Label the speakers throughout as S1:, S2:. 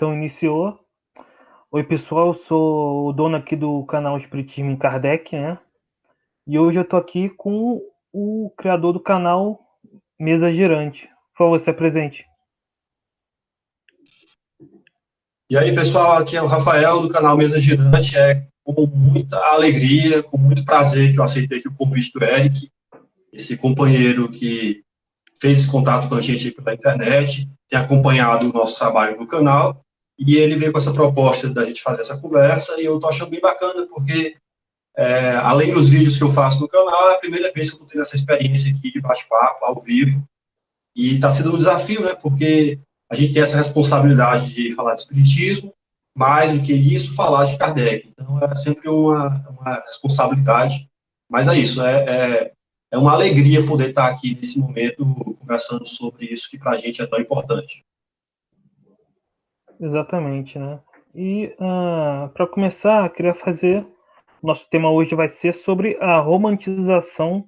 S1: Então iniciou. Oi pessoal, eu sou o dono aqui do canal Espiritismo em Kardec, né? E hoje eu tô aqui com o criador do canal Mesa Girante. Por favor, se apresente.
S2: E aí, pessoal, aqui é o Rafael do canal Mesa Girante. É com muita alegria, com muito prazer que eu aceitei aqui o convite do Eric, esse companheiro que fez esse contato com a gente aí pela internet, tem acompanhado o nosso trabalho no canal, e ele veio com essa proposta da gente fazer essa conversa, e eu tô achando bem bacana, porque além dos vídeos que eu faço no canal, é a primeira vez que eu tô tendo essa experiência aqui de bate-papo ao vivo, e está sendo um desafio, né? Porque a gente tem essa responsabilidade de falar de espiritismo, mais do que isso, falar de Kardec. Então, é sempre uma responsabilidade. Mas é isso, é uma alegria poder estar aqui nesse momento conversando sobre isso que para a gente é tão importante.
S1: Exatamente, né? E para começar, eu queria fazer. Nosso tema hoje vai ser sobre a romantização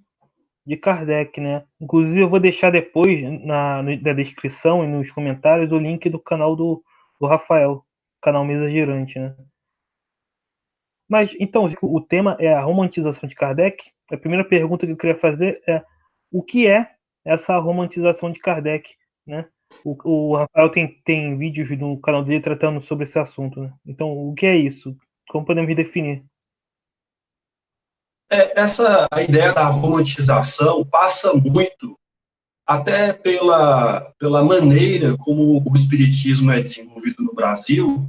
S1: de Kardec, né? Inclusive, eu vou deixar depois na descrição e nos comentários o link do canal do Rafael, canal Mesa Girante, né? Mas, então, o tema é a romantização de Kardec. A primeira pergunta que eu queria fazer é o que é essa romantização de Kardec, né? O Rafael tem vídeos no canal dele tratando sobre esse assunto, né? Então, o que é isso? Como podemos definir?
S2: A ideia da romantização passa muito até pela maneira como o espiritismo é desenvolvido no Brasil,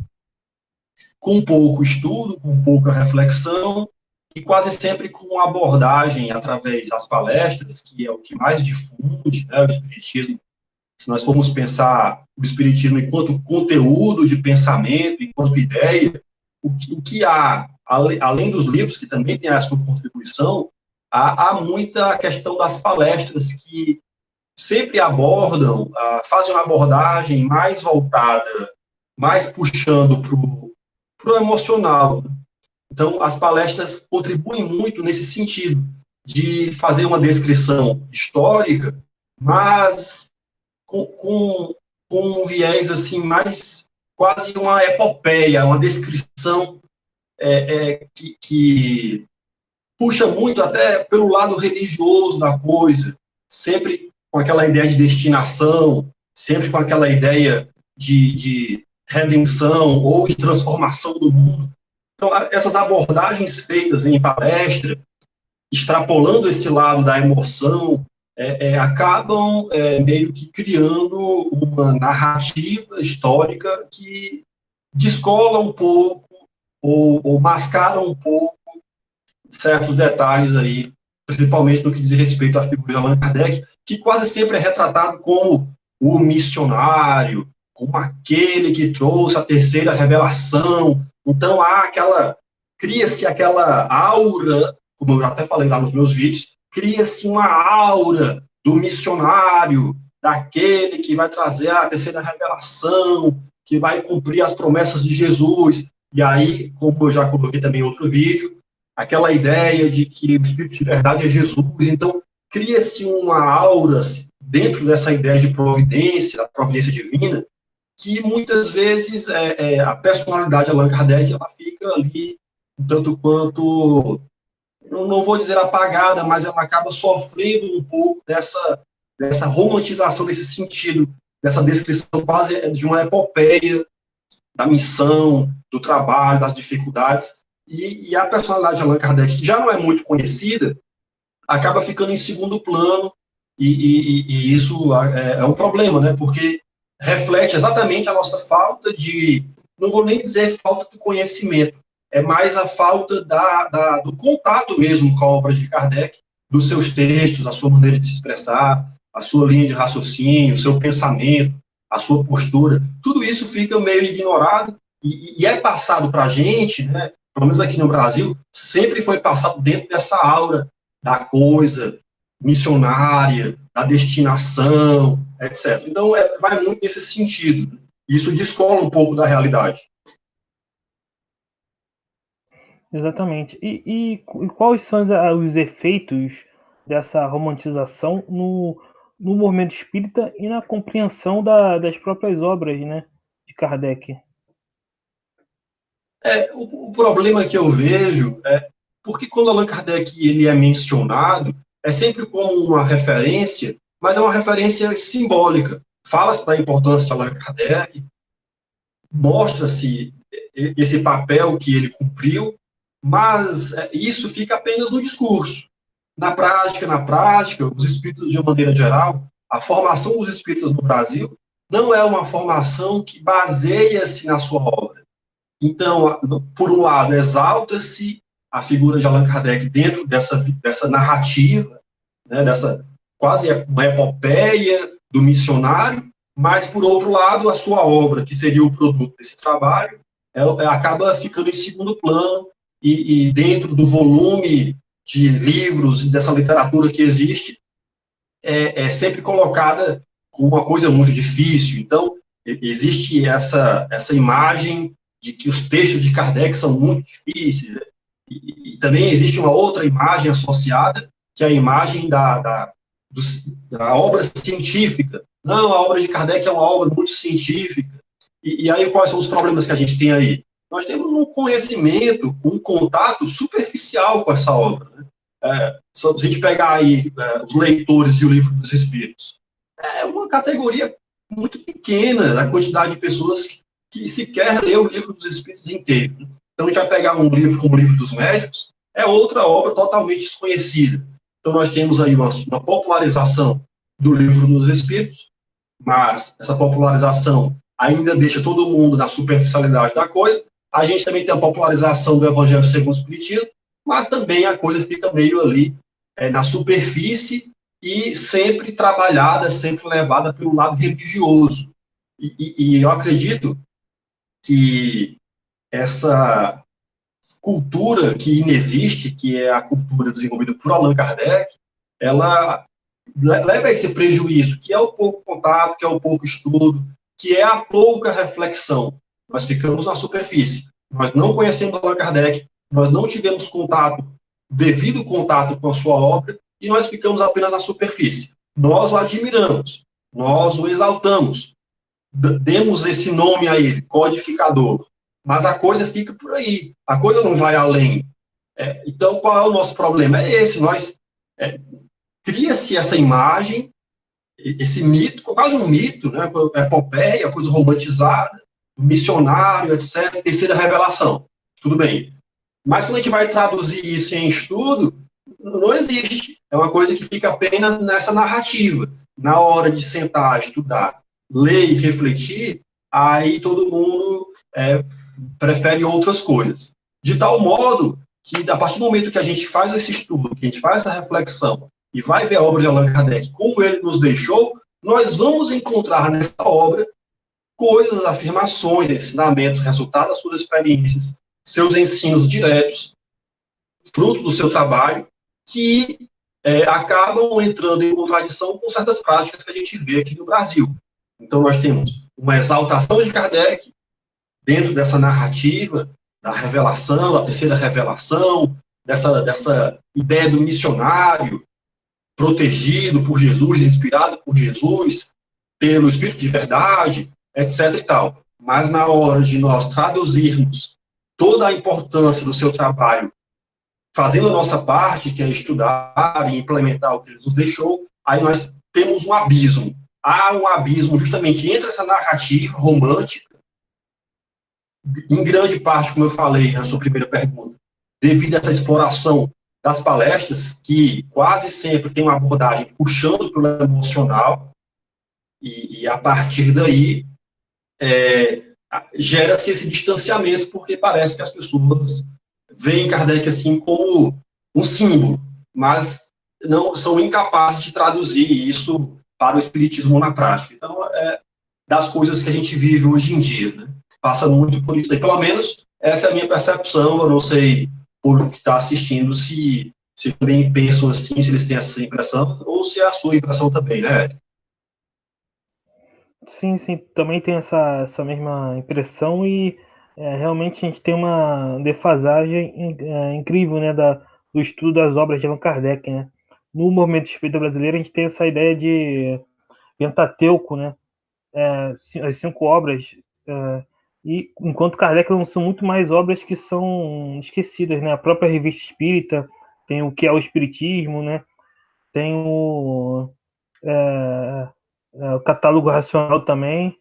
S2: com pouco estudo, com pouca reflexão e quase sempre com abordagem através das palestras, que é o que mais difunde, né, o espiritismo. Se nós formos pensar o espiritismo enquanto conteúdo de pensamento, enquanto ideia, o que há, além dos livros, que também tem a sua contribuição, há muita questão das palestras que sempre abordam, fazem uma abordagem mais voltada, mais puxando para o emocional. Então, as palestras contribuem muito nesse sentido, de fazer uma descrição histórica, mas com um viés assim mais quase uma epopeia, uma descrição que puxa muito até pelo lado religioso da coisa, sempre com aquela ideia de destinação, sempre com aquela ideia de redenção ou de transformação do mundo. Então, essas abordagens feitas em palestra, extrapolando esse lado da emoção, acabam meio que criando uma narrativa histórica que descola um pouco ou mascara um pouco certos detalhes aí, principalmente no que diz respeito à figura de Allan Kardec, que quase sempre é retratado como o missionário, como aquele que trouxe a terceira revelação. Então cria-se aquela aura, como eu já até falei lá nos meus vídeos, cria-se uma aura do missionário, daquele que vai trazer a terceira revelação, que vai cumprir as promessas de Jesus. E aí, como eu já coloquei também em outro vídeo, aquela ideia de que o Espírito de verdade é Jesus. Então, cria-se uma aura dentro dessa ideia de providência, da providência divina, que muitas vezes a personalidade de Allan Kardec ela fica ali um tanto quanto, não vou dizer apagada, mas ela acaba sofrendo um pouco dessa romantização nesse sentido, dessa descrição quase de uma epopeia da missão, do trabalho, das dificuldades. E a personalidade de Allan Kardec, que já não é muito conhecida, acaba ficando em segundo plano, e isso é um problema, né? Porque reflete exatamente a nossa falta de, não vou nem dizer falta de conhecimento, é mais a falta do contato mesmo com a obra de Kardec, dos seus textos, a sua maneira de se expressar, a sua linha de raciocínio, o seu pensamento, a sua postura, tudo isso fica meio ignorado e é passado para a gente, né, pelo menos aqui no Brasil, sempre foi passado dentro dessa aura da coisa missionária, da destinação, etc. Então, vai muito nesse sentido. Isso descola um pouco da realidade.
S1: Exatamente. E quais são os efeitos dessa romantização no movimento espírita e na compreensão das próprias obras, né, de Kardec?
S2: O problema que eu vejo é porque quando Allan Kardec ele é mencionado, é sempre como uma referência, mas é uma referência simbólica. Fala-se da importância de Allan Kardec, mostra-se esse papel que ele cumpriu, mas isso fica apenas no discurso. Na prática, os espíritos, de uma maneira geral, a formação dos espíritos no Brasil não é uma formação que baseia-se na sua obra. Então, por um lado, exalta-se a figura de Allan Kardec dentro dessa narrativa, né, dessa quase uma epopeia do missionário, mas, por outro lado, a sua obra, que seria o produto desse trabalho, acaba ficando em segundo plano e dentro do volume de livros, dessa literatura que existe, é sempre colocada como uma coisa muito difícil. Então, existe essa imagem de que os textos de Kardec são muito difíceis, e também existe uma outra imagem associada, que é a imagem da obra científica. Não, a obra de Kardec é uma obra muito científica. E aí, quais são os problemas que a gente tem aí? Nós temos um conhecimento, um contato superficial com essa obra. Né? Se a gente pegar aí os leitores de O Livro dos Espíritos, é uma categoria muito pequena a quantidade de pessoas que sequer lê o Livro dos Espíritos inteiro. Então, a gente vai pegar um livro como o Livro dos Médiuns, é outra obra totalmente desconhecida. Então, nós temos aí uma popularização do Livro dos Espíritos, mas essa popularização ainda deixa todo mundo na superficialidade da coisa. A gente também tem a popularização do Evangelho segundo o Espiritismo, mas também a coisa fica meio ali na superfície e sempre trabalhada, sempre levada pelo lado religioso. E eu acredito que essa cultura que inexiste, que é a cultura desenvolvida por Allan Kardec, ela leva a esse prejuízo, que é o pouco contato, que é o pouco estudo, que é a pouca reflexão. Nós ficamos na superfície. Nós não conhecemos Allan Kardec, nós não tivemos contato, devido contato com a sua obra, e nós ficamos apenas na superfície. Nós o admiramos, nós o exaltamos, demos esse nome a ele, codificador, mas a coisa fica por aí, a coisa não vai além. Então, qual é o nosso problema? É esse, cria-se essa imagem, esse mito, quase um mito, né, epopeia, coisa romantizada, missionário, etc., terceira revelação. Tudo bem. Mas quando a gente vai traduzir isso em estudo, não existe. É uma coisa que fica apenas nessa narrativa. Na hora de sentar, estudar, ler e refletir, aí todo mundo prefere outras coisas. De tal modo que, a partir do momento que a gente faz esse estudo, que a gente faz essa reflexão, e vai ver a obra de Allan Kardec como ele nos deixou, nós vamos encontrar nessa obra coisas, afirmações, ensinamentos, resultados das suas experiências, seus ensinos diretos, frutos do seu trabalho, que acabam entrando em contradição com certas práticas que a gente vê aqui no Brasil. Então, nós temos uma exaltação de Kardec dentro dessa narrativa da revelação, da terceira revelação, dessa ideia do missionário protegido por Jesus, inspirado por Jesus, pelo Espírito de verdade, etc. e tal. Mas na hora de nós traduzirmos toda a importância do seu trabalho, fazendo a nossa parte, que é estudar e implementar o que ele nos deixou, aí nós temos um abismo. Há um abismo justamente entre essa narrativa romântica, em grande parte, como eu falei na sua primeira pergunta, devido a essa exploração das palestras, que quase sempre tem uma abordagem puxando pelo emocional, e a partir daí gera-se esse distanciamento, porque parece que as pessoas veem Kardec assim como um símbolo, mas não são incapazes de traduzir isso para o espiritismo na prática. Então, das coisas que a gente vive hoje em dia, né? Passa muito por isso aí. Pelo menos essa é a minha percepção. Eu não sei por que está assistindo se também pensam assim, se eles têm essa impressão, ou se é a sua impressão também, né?
S1: Sim, sim, também tem essa mesma impressão e realmente a gente tem uma defasagem incrível, né, do estudo das obras de Allan Kardec, né? No movimento espírita brasileiro a gente tem essa ideia de Pentateuco, né? As 5 obras E enquanto Kardec lançou muito mais obras que são esquecidas, né? A própria Revista Espírita tem o que é o Espiritismo, né? Tem o Catálogo Racional também,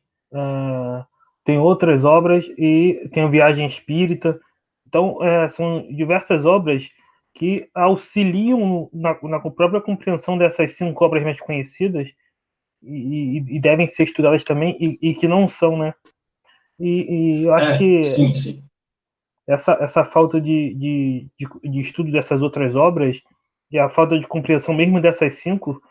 S1: tem outras obras e tem o Viagem Espírita. Então, são diversas obras que auxiliam na própria compreensão dessas 5 obras mais conhecidas e devem ser estudadas também e que não são, né? E eu acho que
S2: Sim, sim.
S1: essa falta de estudo dessas outras obras e a falta de compreensão mesmo dessas 5,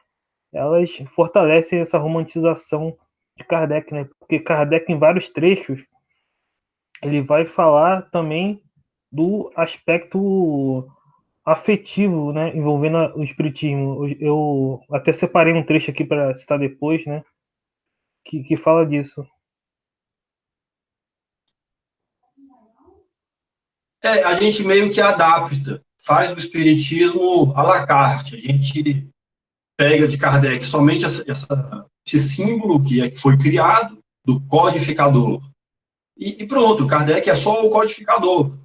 S1: elas fortalecem essa romantização de Kardec, né? Porque Kardec, em vários trechos, ele vai falar também do aspecto afetivo, né, envolvendo o espiritismo. Eu até separei um trecho aqui para citar depois, né, que fala disso.
S2: A gente meio que adapta, faz o espiritismo à la carte. A gente pega de Kardec somente esse símbolo que foi criado, do codificador. E pronto, Kardec é só o codificador.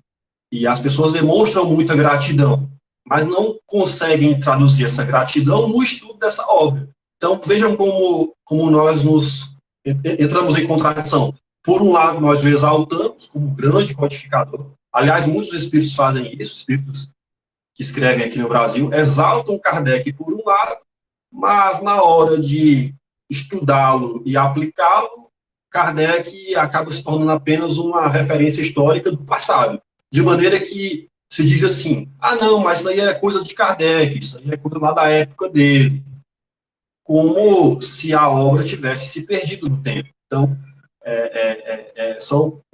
S2: E as pessoas demonstram muita gratidão, mas não conseguem traduzir essa gratidão no estudo dessa obra. Então, vejam como nós entramos em contradição. Por um lado, nós o exaltamos como grande codificador. Aliás, muitos espíritos fazem isso, espíritos que escrevem aqui no Brasil, exaltam Kardec por um lado, mas na hora de estudá-lo e aplicá-lo, Kardec acaba se tornando apenas uma referência histórica do passado. De maneira que se diz assim, não, mas isso aí é coisa de Kardec, isso aí é coisa lá da época dele. Como se a obra tivesse se perdido no tempo. Então,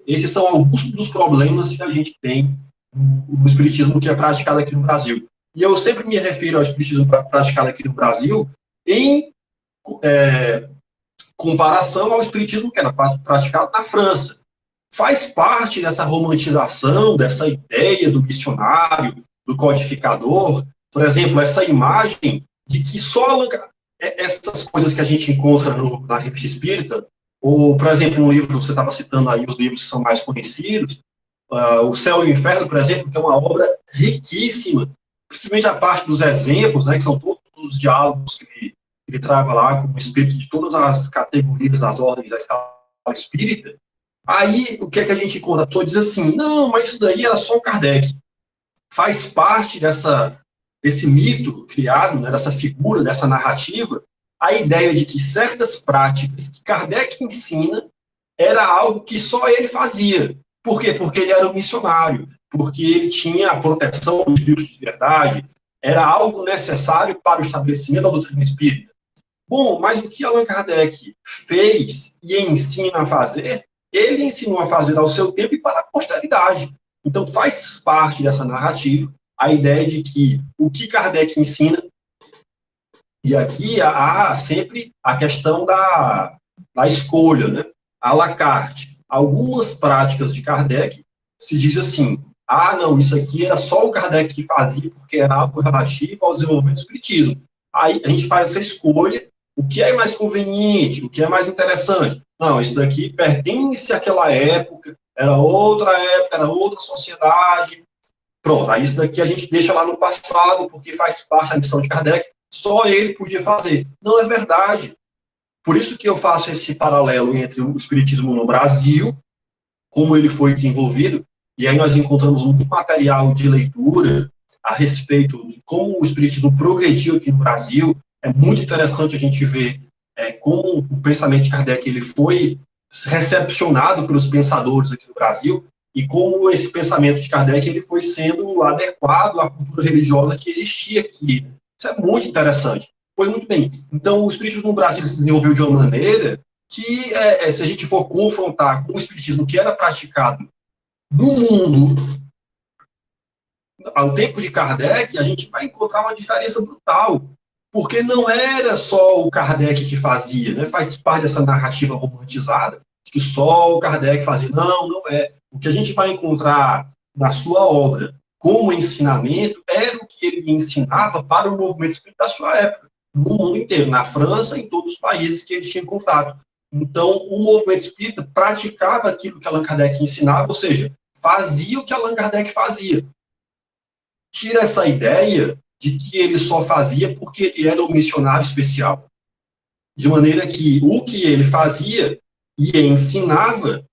S2: esses são alguns dos problemas que a gente tem no espiritismo que é praticado aqui no Brasil. E eu sempre me refiro ao espiritismo praticado aqui no Brasil em comparação ao espiritismo que era praticado na França. Faz parte dessa romantização, dessa ideia do missionário, do codificador, por exemplo, essa imagem de que só essas coisas que a gente encontra na Revista Espírita, ou, por exemplo, um livro, você estava citando aí os livros que são mais conhecidos, O Céu e o Inferno, por exemplo, que é uma obra riquíssima, principalmente a parte dos exemplos, né, que são todos os diálogos que ele trava lá com espíritos de todas as categorias, as ordens da escala espírita. Aí, o que é que a gente encontra? A pessoa diz assim, não, mas isso daí era só Kardec. Faz parte desse mito criado, né, dessa figura, dessa narrativa, a ideia de que certas práticas que Kardec ensina era algo que só ele fazia. Por quê? Porque ele era um missionário, porque ele tinha a proteção dos espíritos de verdade, era algo necessário para o estabelecimento da doutrina espírita. Bom, mas o que Allan Kardec fez e ensina a fazer, ele ensinou a fazer ao seu tempo e para a posteridade. Então, faz parte dessa narrativa a ideia de que o que Kardec ensina, e aqui há sempre a questão da escolha, né? À la carte. Algumas práticas de Kardec se diz assim, não, isso aqui era só o Kardec que fazia porque era algo relativo ao desenvolvimento do espiritismo. Aí a gente faz essa escolha, o que é mais conveniente, o que é mais interessante. Não, isso daqui pertence àquela época, era outra sociedade. Pronto, aí isso daqui a gente deixa lá no passado, porque faz parte da missão de Kardec, só ele podia fazer. Não é verdade. Por isso que eu faço esse paralelo entre o espiritismo no Brasil, como ele foi desenvolvido, e aí nós encontramos muito material de leitura a respeito de como o espiritismo progrediu aqui no Brasil. É muito interessante a gente ver como o pensamento de Kardec ele foi recepcionado pelos pensadores aqui no Brasil e como esse pensamento de Kardec ele foi sendo adequado à cultura religiosa que existia aqui. Isso é muito interessante. Pois muito bem. Então, o espiritismo no Brasil se desenvolveu de uma maneira que, se a gente for confrontar com o espiritismo que era praticado no mundo ao tempo de Kardec, a gente vai encontrar uma diferença brutal. Porque não era só o Kardec que fazia, né? Faz parte dessa narrativa romantizada, que só o Kardec fazia. Não, não é. O que a gente vai encontrar na sua obra como ensinamento era o que ele ensinava para o movimento espírita da sua época, no mundo inteiro, na França e em todos os países que ele tinha contato. Então, o movimento espírita praticava aquilo que Allan Kardec ensinava, ou seja, fazia o que Allan Kardec fazia. Tira essa ideia de que ele só fazia porque ele era um missionário especial. De maneira que o que ele fazia e ensinava,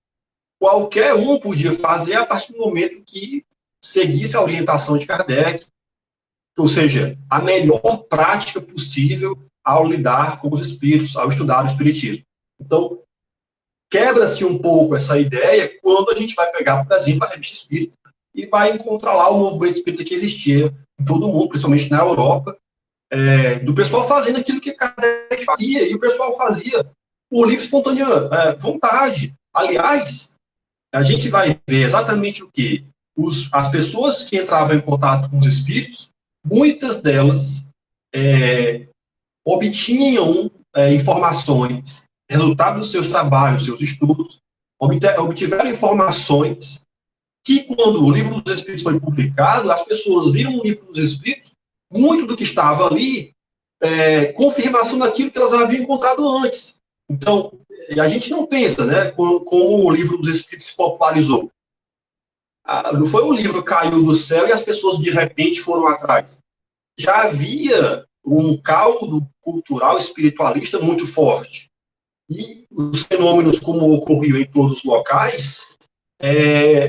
S2: qualquer um podia fazer a partir do momento que seguisse a orientação de Kardec, ou seja, a melhor prática possível ao lidar com os espíritos, ao estudar o espiritismo. Então, quebra-se um pouco essa ideia quando a gente vai pegar, por exemplo, a Revista Espírita e vai encontrar lá o movimento espírita que existia em todo o mundo, principalmente na Europa, do pessoal fazendo aquilo que Kardec fazia, e o pessoal fazia por livre espontânea vontade. Aliás, a gente vai ver exatamente o que as pessoas que entravam em contato com os espíritos, muitas delas obtinham informações, resultado dos seus trabalhos, seus estudos, obtiveram informações que, quando o Livro dos Espíritos foi publicado, as pessoas viram no Livro dos Espíritos muito do que estava ali, confirmação daquilo que elas haviam encontrado antes. Então, a gente não pensa, né, como o Livro dos Espíritos se popularizou. Não foi um livro que caiu do céu e as pessoas, de repente, foram atrás. Já havia um caldo cultural espiritualista muito forte. E os fenômenos, como ocorriam em todos os locais,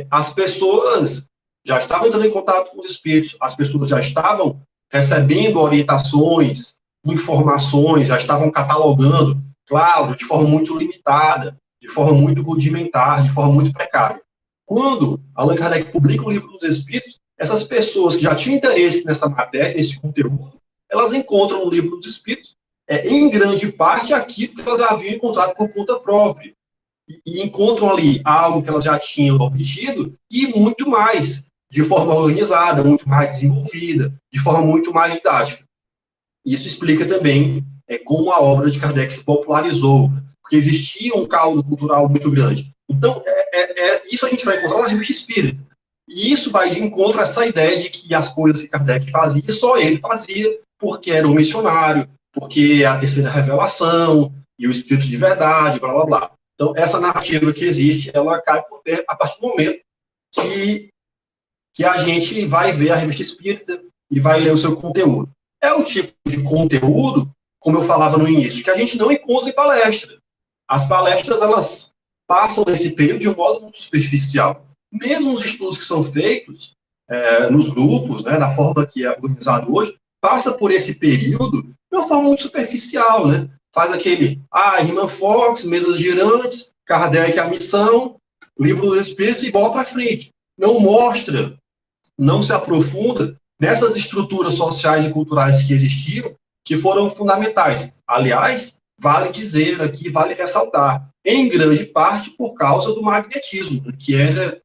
S2: as pessoas já estavam entrando em contato com os espíritos, as pessoas já estavam recebendo orientações, informações, já estavam catalogando, claro, de forma muito limitada, de forma muito rudimentar, de forma muito precária. Quando Allan Kardec publica o Livro dos Espíritos, essas pessoas que já tinham interesse nessa matéria, nesse conteúdo, elas encontram no Livro dos Espíritos, em grande parte, aquilo que elas haviam encontrado por conta própria. E encontram ali algo que elas já tinham obtido e muito mais, de forma organizada, muito mais desenvolvida, de forma muito mais didática. Isso explica também como a obra de Kardec se popularizou, porque existia um caldo cultural muito grande. Então, isso a gente vai encontrar na Revista Espírita. E isso vai de encontro a essa ideia de que as coisas que Kardec fazia, só ele fazia, porque era um missionário, porque é a terceira revelação, e o espírito de verdade, blá, blá, blá. Então, essa narrativa que existe, ela cai por terra a partir do momento que a gente vai ver a Revista Espírita e vai ler o seu conteúdo. É o tipo de conteúdo, como eu falava no início, que a gente não encontra em palestra. As palestras, elas passam nesse período de um modo muito superficial. Mesmo os estudos que são feitos nos grupos, né, da forma que é organizado hoje, passa por esse período de uma forma muito superficial, né? Faz aquele, Irmã Fox, mesas girantes, Kardec, a missão, Livro dos Espíritos e bola para frente. Não mostra, não se aprofunda nessas estruturas sociais e culturais que existiam, que foram fundamentais. Aliás, vale dizer aqui, vale ressaltar, em grande parte por causa do magnetismo, que era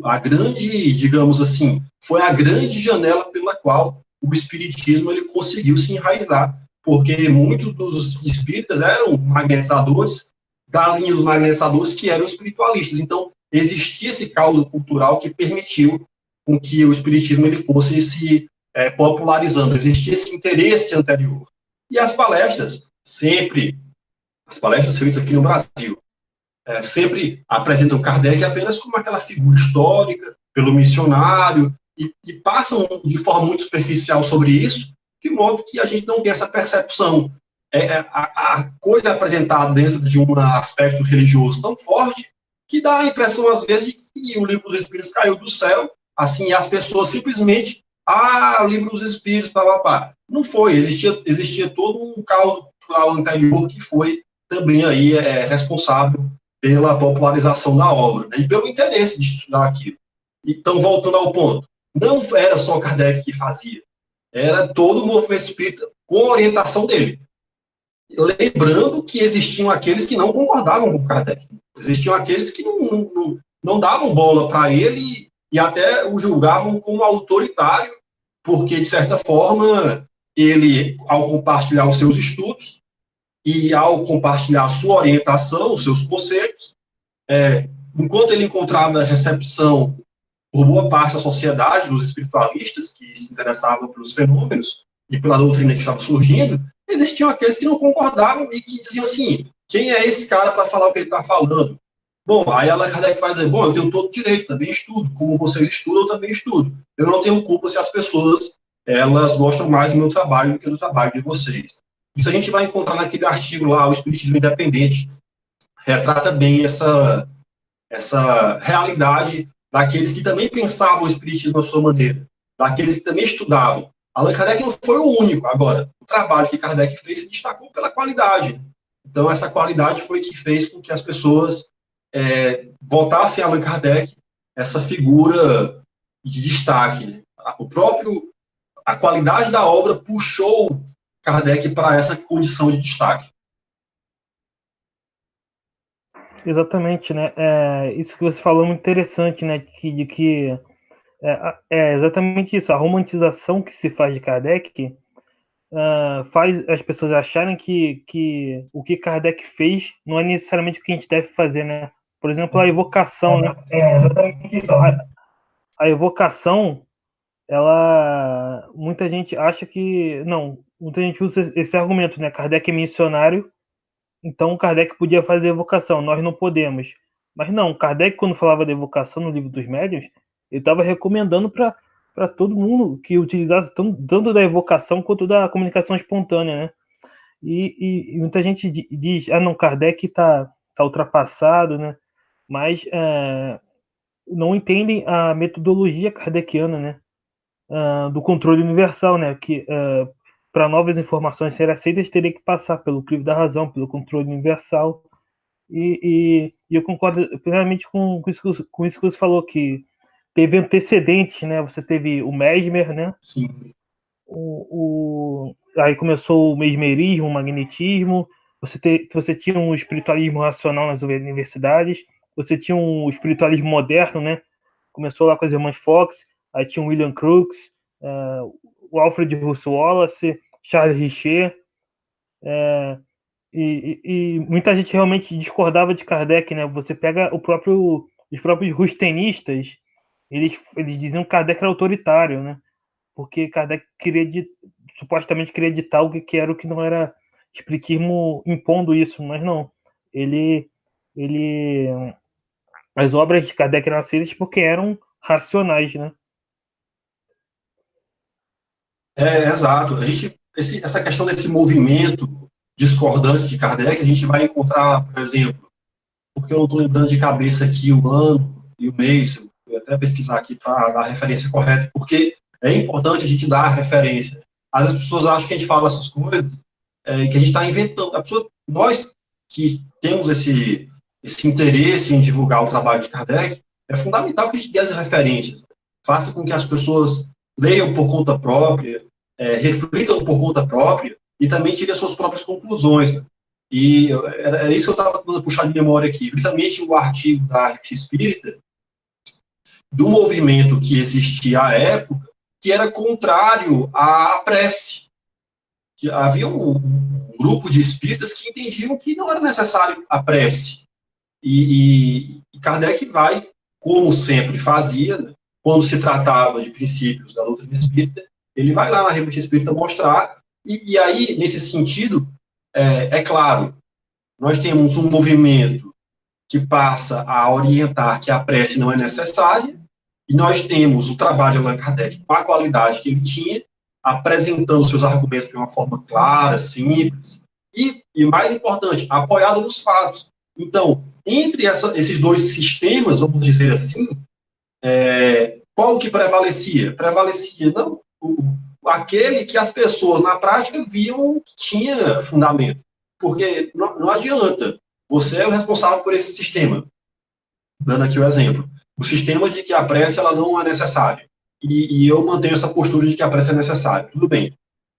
S2: a grande, digamos assim, foi a grande janela pela qual o espiritismo ele conseguiu se enraizar, porque muitos dos espíritas eram magnetizadores, da linha dos magnetizadores que eram espiritualistas. Então, existia esse caldo cultural que permitiu com que o espiritismo ele fosse se popularizando. Existia esse interesse anterior. E as palestras feitas aqui no Brasil, sempre apresentam Kardec apenas como aquela figura histórica, pelo missionário, e passam de forma muito superficial sobre isso, de modo que a gente não tem essa percepção. A coisa é apresentada dentro de um aspecto religioso tão forte que dá a impressão, às vezes, de que o Livro dos Espíritos caiu do céu, assim, as pessoas simplesmente, o Livro dos Espíritos, pá. Não foi, existia todo um caldo cultural anterior que foi também aí responsável pela popularização da obra, né, e pelo interesse de estudar aquilo. Então, voltando ao ponto, não era só Kardec que fazia, era todo o movimento espírita com a orientação dele. Lembrando que existiam aqueles que não concordavam com Kardec. Existiam aqueles que não davam bola para ele e até o julgavam como autoritário, porque, de certa forma, ele, ao compartilhar os seus estudos e ao compartilhar a sua orientação, os seus conselhos, enquanto ele encontrava recepção por boa parte da sociedade, dos espiritualistas que se interessavam pelos fenômenos e pela doutrina que estava surgindo, existiam aqueles que não concordavam e que diziam assim, quem é esse cara para falar o que ele está falando? Bom, aí Allan Kardec vai dizer, bom, eu tenho todo direito, também estudo, como vocês estudam, eu também estudo. Eu não tenho culpa se as pessoas, elas gostam mais do meu trabalho do que do trabalho de vocês. Isso a gente vai encontrar naquele artigo lá, o Espiritismo Independente, retrata bem essa realidade daqueles que também pensavam o Espiritismo à sua maneira, daqueles que também estudavam. Allan Kardec não foi o único. Agora, o trabalho que Kardec fez se destacou pela qualidade. Então, essa qualidade foi que fez com que as pessoas voltassem a Allan Kardec essa figura de destaque. Né? A qualidade da obra puxou Kardec para essa condição de destaque.
S1: Exatamente, né? Isso que você falou é muito interessante, né? É exatamente isso. A romantização que se faz de Kardec faz as pessoas acharem que o que Kardec fez não é necessariamente o que a gente deve fazer, né? Por exemplo, a evocação, né?
S2: Exatamente isso.
S1: A evocação, muita gente acha que não. Muita gente usa esse argumento, né? Kardec é missionário, então Kardec podia fazer evocação, nós não podemos. Mas não, Kardec, quando falava de evocação no Livro dos Médiuns, ele estava recomendando para todo mundo que utilizasse tanto da evocação quanto da comunicação espontânea, né? E muita gente diz, não, Kardec está ultrapassado, né? Mas não entendem a metodologia kardeciana, né? Do controle universal, né? Que para novas informações serem aceitas teria que passar pelo crivo da razão, pelo controle universal. E eu concordo plenamente com isso que você falou, que teve antecedentes, né? Você teve o Mesmer, né?
S2: Sim.
S1: Aí começou o mesmerismo, o magnetismo. Você tinha um espiritualismo racional nas universidades. Você tinha um espiritualismo moderno, né? Começou lá com as irmãs Fox. Aí tinha o William Crookes, o Alfred Russel Wallace, Charles Richer. E muita gente realmente discordava de Kardec, né? Você pega os próprios rustenistas, eles diziam que Kardec era autoritário, né? Porque Kardec supostamente queria ditar o que era o que não era espiritismo impondo isso, mas não. Ele, as obras de Kardec eram aceitas porque eram racionais, né?
S2: Exato. Essa questão desse movimento discordante de Kardec, a gente vai encontrar, por exemplo, porque eu não estou lembrando de cabeça aqui o ano e o mês, eu vou até pesquisar aqui para dar a referência correta, porque é importante a gente dar a referência. Às vezes as pessoas acham que a gente fala essas coisas, que a gente está inventando. Nós que temos esse interesse em divulgar o trabalho de Kardec, é fundamental que a gente dê as referências, faça com que as pessoas leiam por conta própria, reflitam por conta própria e também tirem as suas próprias conclusões. Né? E era isso que eu estava tentando puxar de memória aqui. Justamente o artigo da Revista Espírita, do movimento que existia à época, que era contrário à prece. Havia um grupo de espíritas que entendiam que não era necessário a prece. E Kardec vai, como sempre fazia, né, quando se tratava de princípios da doutrina espírita, ele vai lá na Revista Espírita mostrar, e aí, nesse sentido, é claro, nós temos um movimento que passa a orientar que a prece não é necessária, e nós temos o trabalho de Allan Kardec com a qualidade que ele tinha, apresentando seus argumentos de uma forma clara, simples, e mais importante, apoiado nos fatos. Então, entre esses dois sistemas, vamos dizer assim, qual que prevalecia? Prevalecia, não, aquele que as pessoas, na prática, viam que tinha fundamento. Porque não adianta, você é o responsável por esse sistema. Dando aqui o exemplo. O sistema de que a prece ela não é necessária. E eu mantenho essa postura de que a prece é necessária. Tudo bem.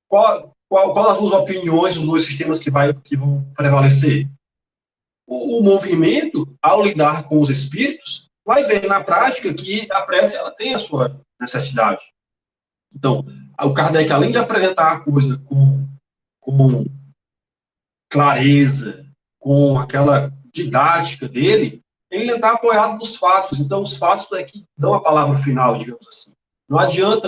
S2: Qual das duas opiniões, dos dois sistemas que vão prevalecer? O movimento, ao lidar com os espíritos, vai ver na prática que a prece ela tem a sua necessidade. Então, o Kardec, além de apresentar a coisa com clareza, com aquela didática dele, ele está apoiado nos fatos. Então, os fatos é que dão a palavra final, digamos assim. Não adianta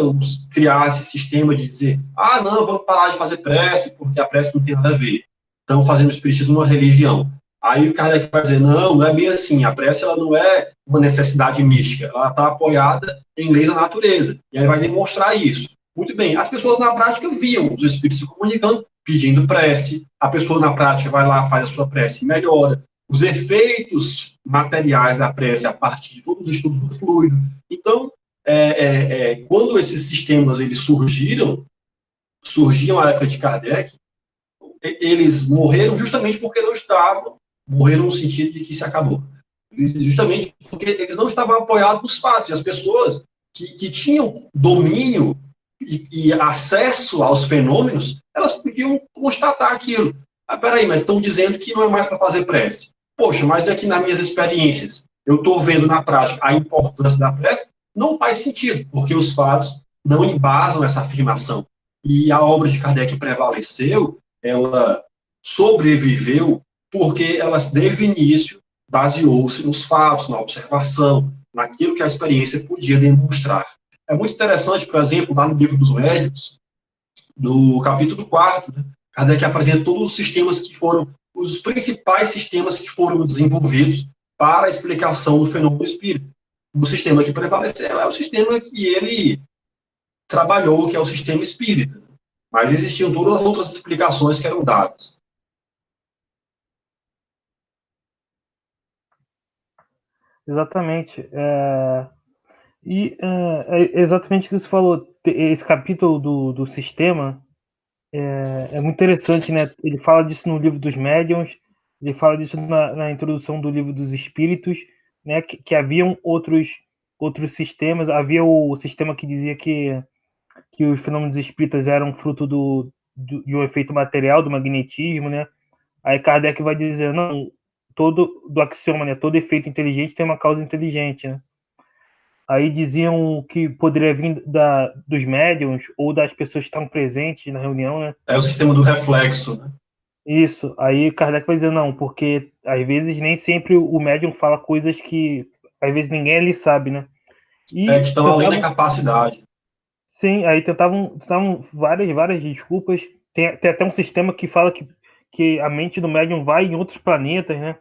S2: criar esse sistema de dizer, não, vamos parar de fazer prece, porque a prece não tem nada a ver. estão fazendo o espiritismo uma religião. Aí o Kardec vai dizer, não, não é bem assim, a prece ela não é uma necessidade mística, ela está apoiada em leis da natureza, e aí vai demonstrar isso. Muito bem, as pessoas na prática viam os espíritos se comunicando, pedindo prece, a pessoa na prática vai lá, faz a sua prece e melhora. Os efeitos materiais da prece a partir de todos os estudos do fluido. Então, quando esses sistemas eles surgiram na época de Kardec, eles morreram justamente porque não estavam, morreram no sentido de que se acabou. Justamente porque eles não estavam apoiados nos fatos. E as pessoas que tinham domínio e acesso aos fenômenos, elas podiam constatar aquilo. Ah, peraí, mas estão dizendo que não é mais para fazer prece. Poxa, mas aqui nas minhas experiências, eu estou vendo na prática a importância da prece, não faz sentido, porque os fatos não embasam essa afirmação. E a obra de Kardec prevaleceu, ela sobreviveu, porque ela, desde o início, baseou-se nos fatos, na observação, naquilo que a experiência podia demonstrar. É muito interessante, por exemplo, lá no Livro dos Médiuns, no capítulo 4, né, Kardec apresenta todos os sistemas que foram, os principais sistemas que foram desenvolvidos para a explicação do fenômeno espírita. O sistema que prevaleceu é o sistema que ele trabalhou, que é o sistema espírita. Mas existiam todas as outras explicações que eram dadas.
S1: Exatamente. É exatamente o que você falou. Esse capítulo do sistema é muito interessante, né? Ele fala disso no Livro dos Médiuns, ele fala disso na introdução do Livro dos Espíritos, né? Que haviam outros sistemas. Havia o sistema que dizia que os fenômenos espíritas eram fruto de um efeito material, do magnetismo, né? Aí Kardec vai dizer, não, do axioma, né? Todo efeito inteligente tem uma causa inteligente, né? Aí diziam que poderia vir dos médiums ou das pessoas que estavam presentes na reunião, né?
S2: É o sistema do reflexo, né?
S1: Isso. Aí Kardec vai dizer não, porque às vezes nem sempre o médium fala coisas que às vezes ninguém ali sabe, né?
S2: Que
S1: E
S2: estão além da
S1: tentavam,
S2: capacidade.
S1: sim, aí tentavam várias desculpas. Tem até um sistema que fala que a mente do médium vai em outros planetas, né?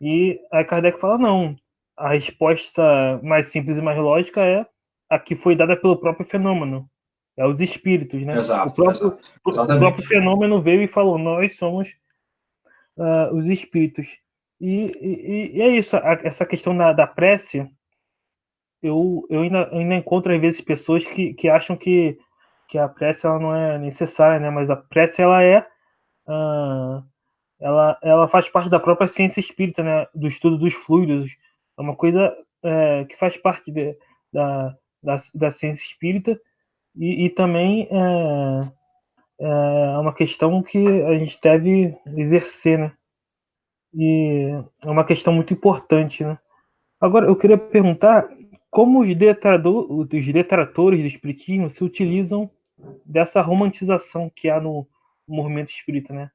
S1: E aí Kardec fala, não, a resposta mais simples e mais lógica é a que foi dada pelo próprio fenômeno, é os espíritos, né?
S2: Exato, exato.
S1: O próprio
S2: Exatamente.
S1: fenômeno veio e falou, nós somos os espíritos. E é isso, essa questão da prece, eu ainda encontro às vezes pessoas que acham que a prece ela não é necessária, né? Mas a prece uh, ela faz parte da própria ciência espírita, né? Do estudo dos fluidos. É uma coisa que faz parte da ciência espírita e também é uma questão que a gente deve exercer, né? E é uma questão muito importante, né? Agora, eu queria perguntar como os detratores do espiritismo se utilizam dessa romantização que há no movimento espírita, né?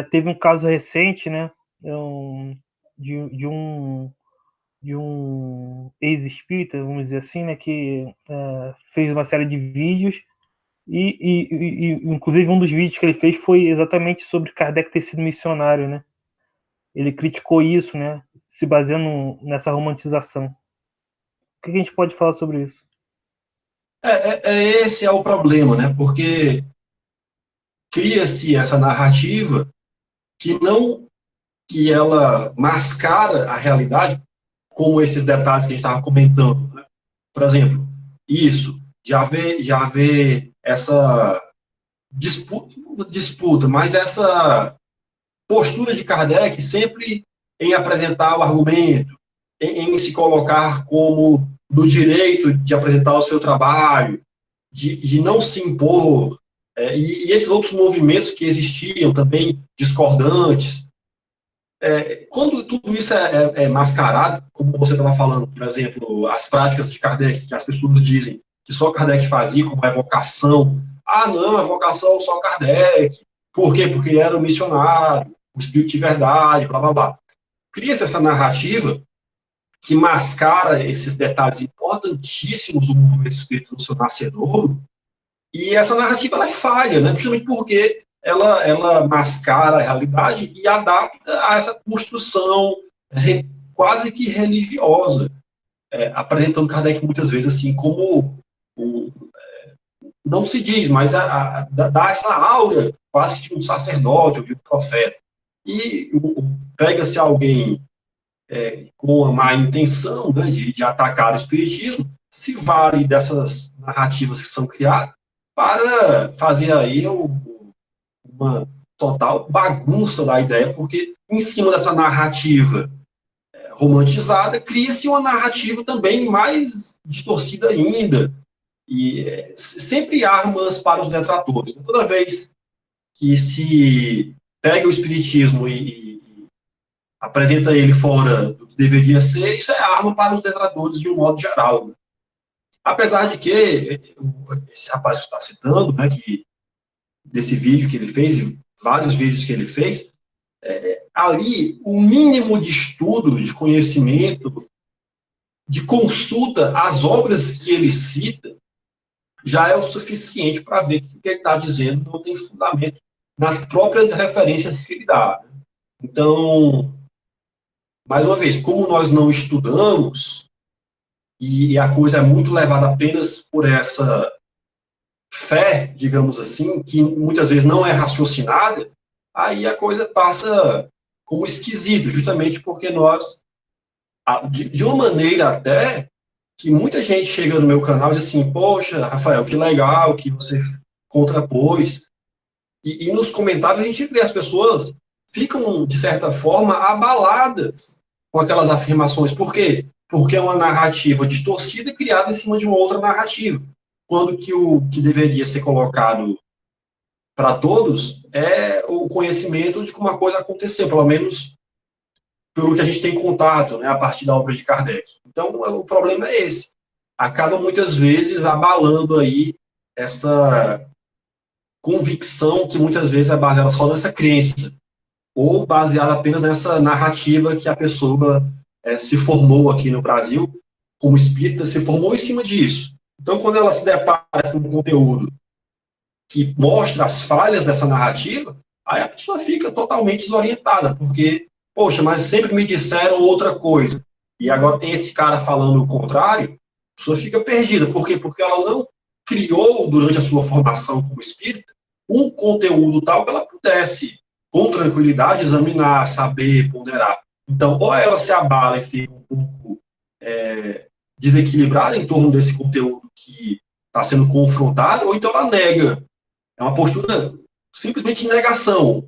S1: Teve um caso recente, né? De um ex-espírita, vamos dizer assim, né? Que fez uma série de vídeos inclusive, um dos vídeos que ele fez foi exatamente sobre Kardec ter sido missionário, né? Ele criticou isso, né? Se baseando nessa romantização. O que a gente pode falar sobre isso?
S2: Esse é o problema, né? Porque cria-se essa narrativa que ela mascara a realidade, como esses detalhes que a gente estava comentando, né? Por exemplo, isso, já vê essa disputa, mas essa postura de Kardec sempre em apresentar o argumento, em se colocar como no direito de apresentar o seu trabalho, de não se impor, e esses outros movimentos que existiam também discordantes. Quando tudo isso é mascarado, como você estava falando, por exemplo, as práticas de Kardec, que as pessoas dizem que só Kardec fazia, como a evocação. Ah, não, a evocação só Kardec. Por quê? Porque ele era um missionário, o espírito de verdade, blá, blá, blá. Cria-se essa narrativa que mascara esses detalhes importantíssimos do movimento espírita no seu nascedouro, e essa narrativa ela é falha, né? Justamente porque ela mascara a realidade e adapta a essa construção quase que religiosa, apresentando Kardec muitas vezes assim como não se diz, mas dá essa aura quase que de um sacerdote ou de um profeta. E pega-se alguém com a má intenção, né, de atacar o espiritismo, se vale dessas narrativas que são criadas para fazer aí uma total bagunça da ideia, porque em cima dessa narrativa romantizada, cria-se uma narrativa também mais distorcida ainda, e sempre armas para os detratores. Toda vez que se pega o espiritismo e apresenta ele fora do que deveria ser, isso é arma para os detratores de um modo geral. Apesar de que esse rapaz que está citando, né, que desse vídeo que ele fez, e vários vídeos que ele fez, ali o mínimo de estudo, de conhecimento, de consulta às obras que ele cita, já é o suficiente para ver que o que ele está dizendo não tem fundamento nas próprias referências que ele dá. Então, mais uma vez, como nós não estudamos, e a coisa é muito levada apenas por essa fé, digamos assim, que muitas vezes não é raciocinada, aí a coisa passa como esquisito, justamente porque nós, de uma maneira até, que muita gente chega no meu canal e diz assim, poxa, Rafael, que legal que você contrapôs. E nos comentários a gente vê as pessoas ficam, de certa forma, abaladas com aquelas afirmações. Por quê? Porque é uma narrativa distorcida criada em cima de uma outra narrativa. Quando que o que deveria ser colocado para todos é o conhecimento de como a coisa aconteceu, pelo menos pelo que a gente tem contato, né, a partir da obra de Kardec. Então, o problema é esse. Acaba muitas vezes abalando aí essa convicção que muitas vezes é baseada só nessa crença, ou baseada apenas nessa narrativa que a pessoa se formou aqui no Brasil, como espírita, se formou em cima disso. Então, quando ela se depara com um conteúdo que mostra as falhas dessa narrativa, aí a pessoa fica totalmente desorientada, porque, poxa, mas sempre me disseram outra coisa, e agora tem esse cara falando o contrário, a pessoa fica perdida. Por quê? Porque ela não criou, durante a sua formação como espírita, um conteúdo tal que ela pudesse, com tranquilidade, examinar, saber, ponderar. Então, ou ela se abala e fica um pouco desequilibrada em torno desse conteúdo que está sendo confrontado, ou então ela nega. É uma postura simplesmente de negação.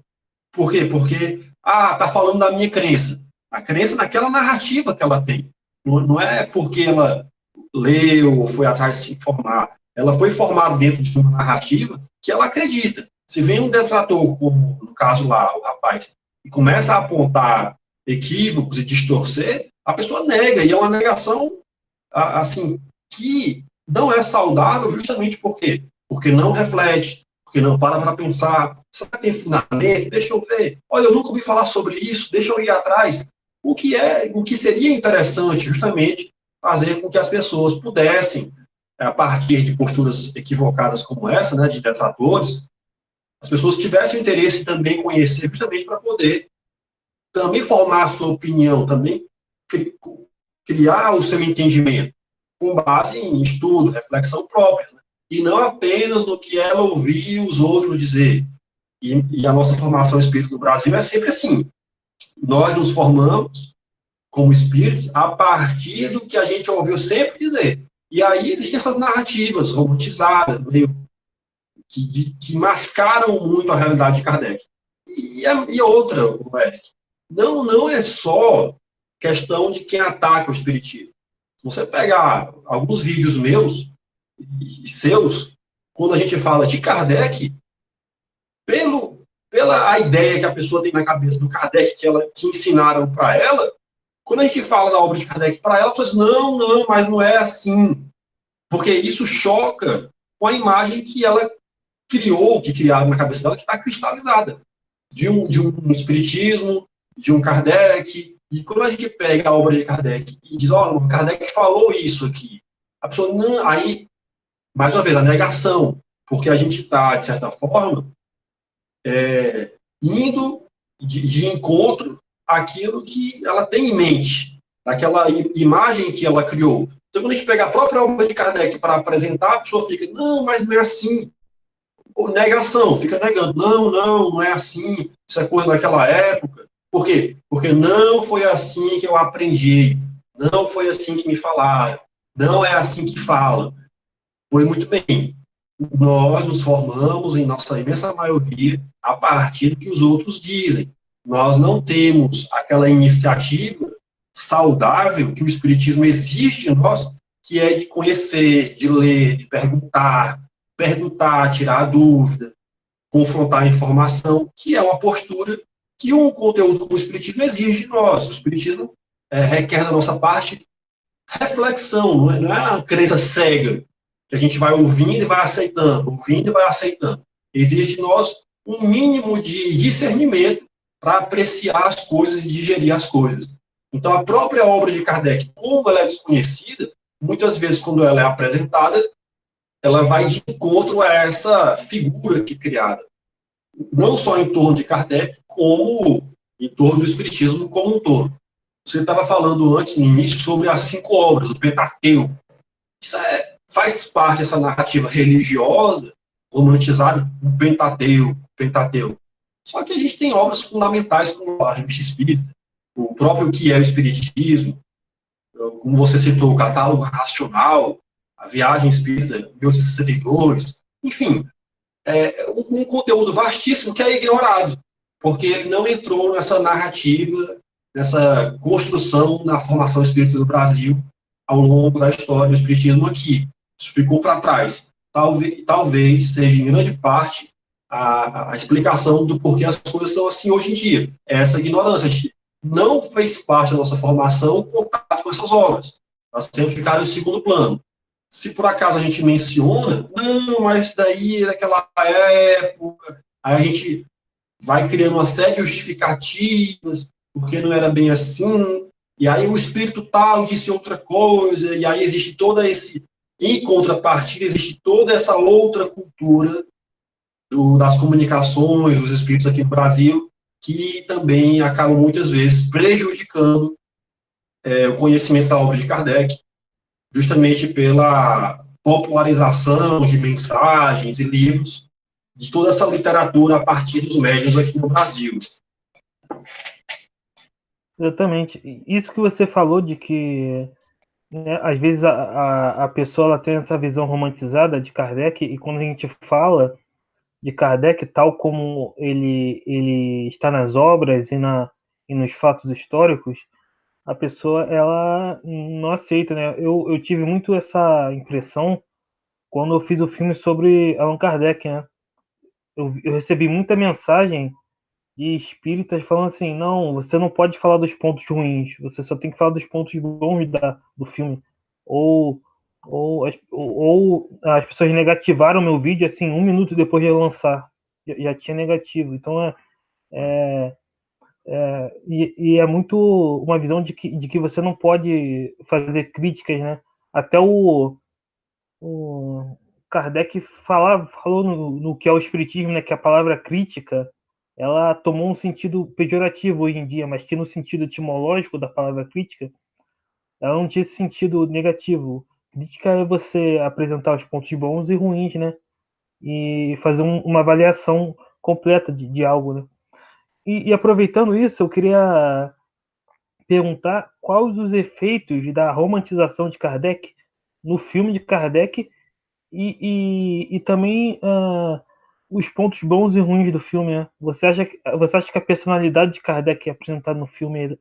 S2: Por quê? Porque, está falando da minha crença. A crença naquela narrativa que ela tem. Não é porque ela leu ou foi atrás de se informar. Ela foi formada dentro de uma narrativa que ela acredita. Se vem um detrator, como no caso lá, o rapaz, e começa a apontar equívocos e distorcer, a pessoa nega, e é uma negação assim, que não é saudável justamente por quê? Porque não reflete, porque não para pensar, será que tem fundamento? Deixa eu ver. Olha, eu nunca ouvi falar sobre isso, deixa eu ir atrás. O que seria interessante justamente fazer com que as pessoas pudessem, a partir de posturas equivocadas como essa, né, de detratores, as pessoas tivessem interesse também em conhecer, justamente para poder também formar a sua opinião, também criar o seu entendimento com base em estudo, reflexão própria, né? E não apenas no que ela ouvia os outros dizer. E a nossa formação espírita no Brasil é sempre assim. Nós nos formamos como espíritos a partir do que a gente ouviu sempre dizer. E aí existem essas narrativas romantizadas, meio que mascaram muito a realidade de Kardec. E outra, Eric, não é só questão de quem ataca o espiritismo. Se você pegar alguns vídeos meus e seus, quando a gente fala de Kardec, pela a ideia que a pessoa tem na cabeça do Kardec, que ensinaram para ela, quando a gente fala da obra de Kardec para ela, ela fala assim, não, mas não é assim. Porque isso choca com a imagem que ela criou, que criaram na cabeça dela, que está cristalizada. De um espiritismo, de um Kardec. E quando a gente pega a obra de Kardec e diz, olha, Kardec falou isso aqui. A pessoa, não, aí, mais uma vez, a negação. Porque a gente está, de certa forma, indo de encontro àquilo que ela tem em mente, daquela imagem que ela criou. Então, quando a gente pega a própria obra de Kardec para apresentar, a pessoa fica, não, mas não é assim. Ou negação, fica negando, não é assim, isso é coisa daquela época. Por quê? Porque não foi assim que eu aprendi, não foi assim que me falaram, não é assim que fala. Pois muito bem, nós nos formamos, em nossa imensa maioria, a partir do que os outros dizem. Nós não temos aquela iniciativa saudável que o Espiritismo exige de nós, que é de conhecer, de ler, de perguntar, tirar dúvida, confrontar a informação, que é uma postura que um conteúdo como o Espiritismo exige de nós. O Espiritismo requer da nossa parte reflexão, não é uma crença cega, que a gente vai ouvindo e vai aceitando, ouvindo e vai aceitando. Exige de nós um mínimo de discernimento para apreciar as coisas e digerir as coisas. Então, a própria obra de Kardec, como ela é desconhecida, muitas vezes, quando ela é apresentada, ela vai de encontro a essa figura que é criada. Não só em torno de Kardec, como em torno do Espiritismo como um todo. Você estava falando antes, no início, sobre as 5 obras do Pentateuco. Isso faz parte dessa narrativa religiosa, romantizada, do Pentateuco. Só que a gente tem obras fundamentais, como a Revista Espírita, o próprio que é o Espiritismo, como você citou, o Catálogo Racional, a Viagem Espírita, 1862, enfim, um conteúdo vastíssimo que é ignorado, porque ele não entrou nessa narrativa, nessa construção na formação espírita do Brasil ao longo da história do espiritismo aqui. Isso ficou para trás. Talvez seja, em grande parte, a explicação do porquê as coisas são assim hoje em dia. Essa ignorância. A gente não fez parte da nossa formação o contato com essas obras. Elas sempre ficaram em segundo plano. Se por acaso a gente menciona, não, mas daí naquela época, aí a gente vai criando uma série de justificativas, porque não era bem assim, e aí o espírito tal disse outra coisa, e aí existe toda esse, em contrapartida, existe toda essa outra cultura das comunicações, dos espíritos aqui no Brasil, que também acabam muitas vezes prejudicando o conhecimento da obra de Kardec, justamente pela popularização de mensagens e livros de toda essa literatura a partir dos médiuns aqui no Brasil.
S1: Exatamente. Isso que você falou de que, né, às vezes a pessoa ela tem essa visão romantizada de Kardec, e quando a gente fala de Kardec, tal como ele está nas obras e nos fatos históricos, a pessoa ela não aceita, né? Eu tive muito essa impressão quando eu fiz o filme sobre Allan Kardec, né? Eu recebi muita mensagem de espíritas falando assim, não, você não pode falar dos pontos ruins, você só tem que falar dos pontos bons do filme. Ou, ou as pessoas negativaram meu vídeo assim, 1 minuto depois de eu lançar. Já tinha negativo. Então e é muito uma visão de que você não pode fazer críticas, né? Até o Kardec falou no que é o espiritismo, né? Que a palavra crítica ela tomou um sentido pejorativo hoje em dia, mas que no sentido etimológico da palavra crítica, ela não tinha esse sentido negativo. Crítica é você apresentar os pontos bons e ruins, né? E fazer uma avaliação completa de algo, né? E aproveitando isso, eu queria perguntar quais os efeitos da romantização de Kardec no filme de Kardec e também os pontos bons e ruins do filme, né? Você acha que a personalidade de Kardec apresentada no filme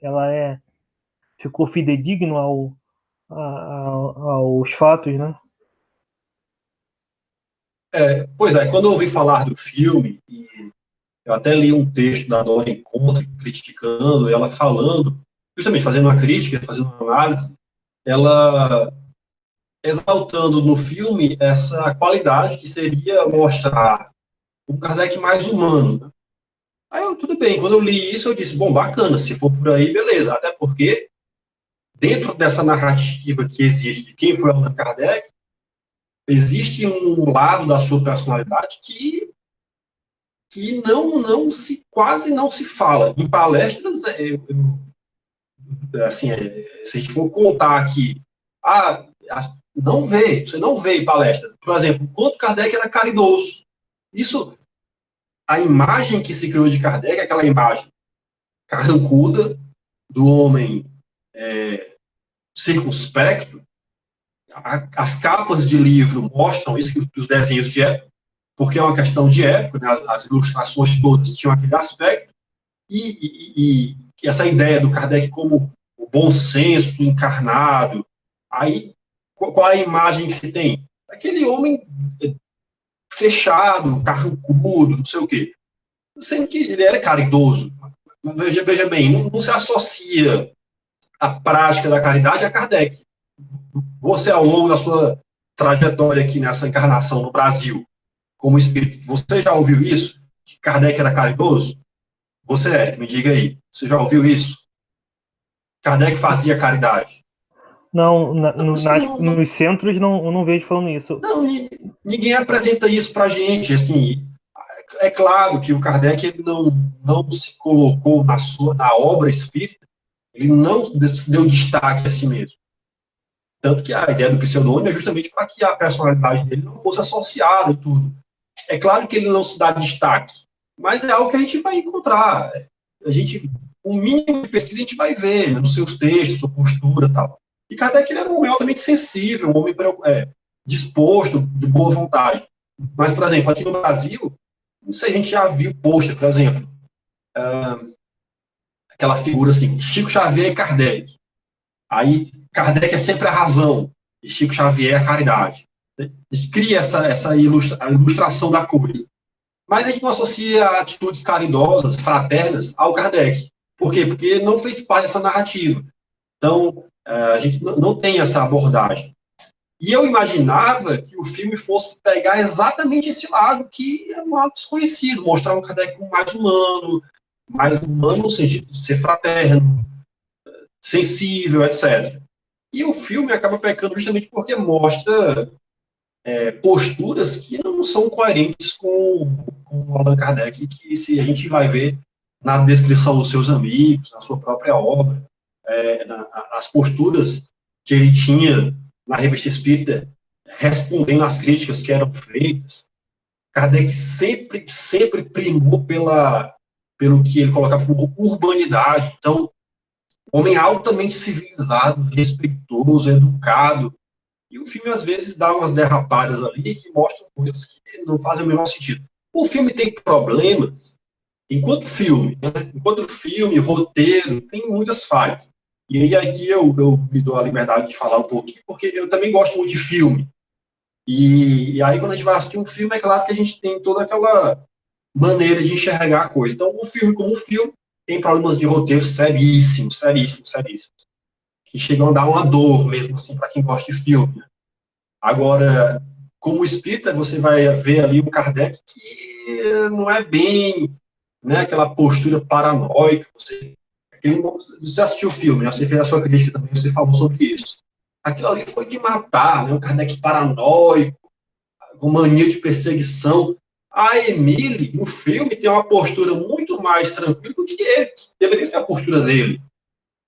S1: ficou fidedigno aos fatos, né?
S2: Pois é, quando eu ouvi falar do filme, e eu até li um texto da Dora Encontre criticando, ela falando, justamente fazendo uma crítica, fazendo uma análise, ela exaltando no filme essa qualidade que seria mostrar o Kardec mais humano, né? Aí tudo bem, quando eu li isso, eu disse, bom, bacana, se for por aí, beleza. Até porque, dentro dessa narrativa que existe de quem foi Allan Kardec, existe um lado da sua personalidade que que quase não se fala. Em palestras, assim, se a gente for contar aqui, você não vê em palestra. Por exemplo, quanto Kardec era caridoso. Isso, a imagem que se criou de Kardec é aquela imagem carrancuda, do homem circunspecto. As capas de livro mostram isso, os desenhos de época, porque é uma questão de época, né? As ilustrações todas tinham aquele aspecto, e essa ideia do Kardec como o bom senso encarnado. Aí, qual é a imagem que se tem? Aquele homem fechado, carrancudo, não sei o quê. Sendo que ele era caridoso. Veja bem, não se associa a prática da caridade a Kardec. Você, ao longo da sua trajetória aqui nessa encarnação no Brasil, como espírito, você já ouviu isso? Que Kardec era caridoso? Você, Eric, me diga aí. Você já ouviu isso? Kardec fazia caridade?
S1: Não, nos centros não, eu não vejo falando isso.
S2: Não, ninguém apresenta isso pra gente. Assim, é claro que o Kardec ele não se colocou na obra espírita, ele não deu destaque a si mesmo. Tanto que a ideia do pseudônimo é justamente para que a personalidade dele não fosse associada e tudo. É claro que ele não se dá destaque, mas é algo que a gente vai encontrar. O mínimo de pesquisa a gente vai ver, né, nos seus textos, sua postura e tal. E Kardec ele era um homem altamente sensível, um homem disposto, de boa vontade. Mas, por exemplo, aqui no Brasil, não sei se a gente já viu pôster, por exemplo, aquela figura assim, Chico Xavier e Kardec. Aí, Kardec é sempre a razão, e Chico Xavier é a caridade. A gente cria essa ilustração da coisa. Mas a gente não associa atitudes caridosas, fraternas, ao Kardec. Por quê? Porque não fez parte dessa narrativa. Então, a gente não tem essa abordagem. E eu imaginava que o filme fosse pegar exatamente esse lado, que é um lado desconhecido, mostrar um Kardec mais humano no sentido de ser fraterno, sensível, etc. E o filme acaba pecando justamente porque mostra posturas que não são coerentes com o Allan Kardec, que se a gente vai ver na descrição dos seus amigos, na sua própria obra, as posturas que ele tinha na Revista Espírita, respondendo às críticas que eram feitas. Kardec sempre primou pelo que ele colocava como urbanidade. Então, homem altamente civilizado, respeitoso, educado. E o filme, às vezes, dá umas derrapadas ali que mostram coisas que não fazem o menor sentido. O filme tem problemas enquanto filme, né? Enquanto filme, roteiro, tem muitas falhas. E aí aqui eu me dou a liberdade de falar um pouquinho, porque eu também gosto muito de filme. E aí quando a gente vai assistir um filme, é claro que a gente tem toda aquela maneira de enxergar a coisa. Então, o filme como filme tem problemas de roteiro seríssimos, que chegam a dar uma dor mesmo, assim, para quem gosta de filme. Agora, como espírita, você vai ver ali um Kardec que não é bem, né, aquela postura paranoica. Você assistiu o filme, né, você fez a sua crítica também, você falou sobre isso. Aquilo ali foi de matar, né, um Kardec paranoico, com mania de perseguição. A Emile, no filme, tem uma postura muito mais tranquila do que ele, que deveria ser a postura dele.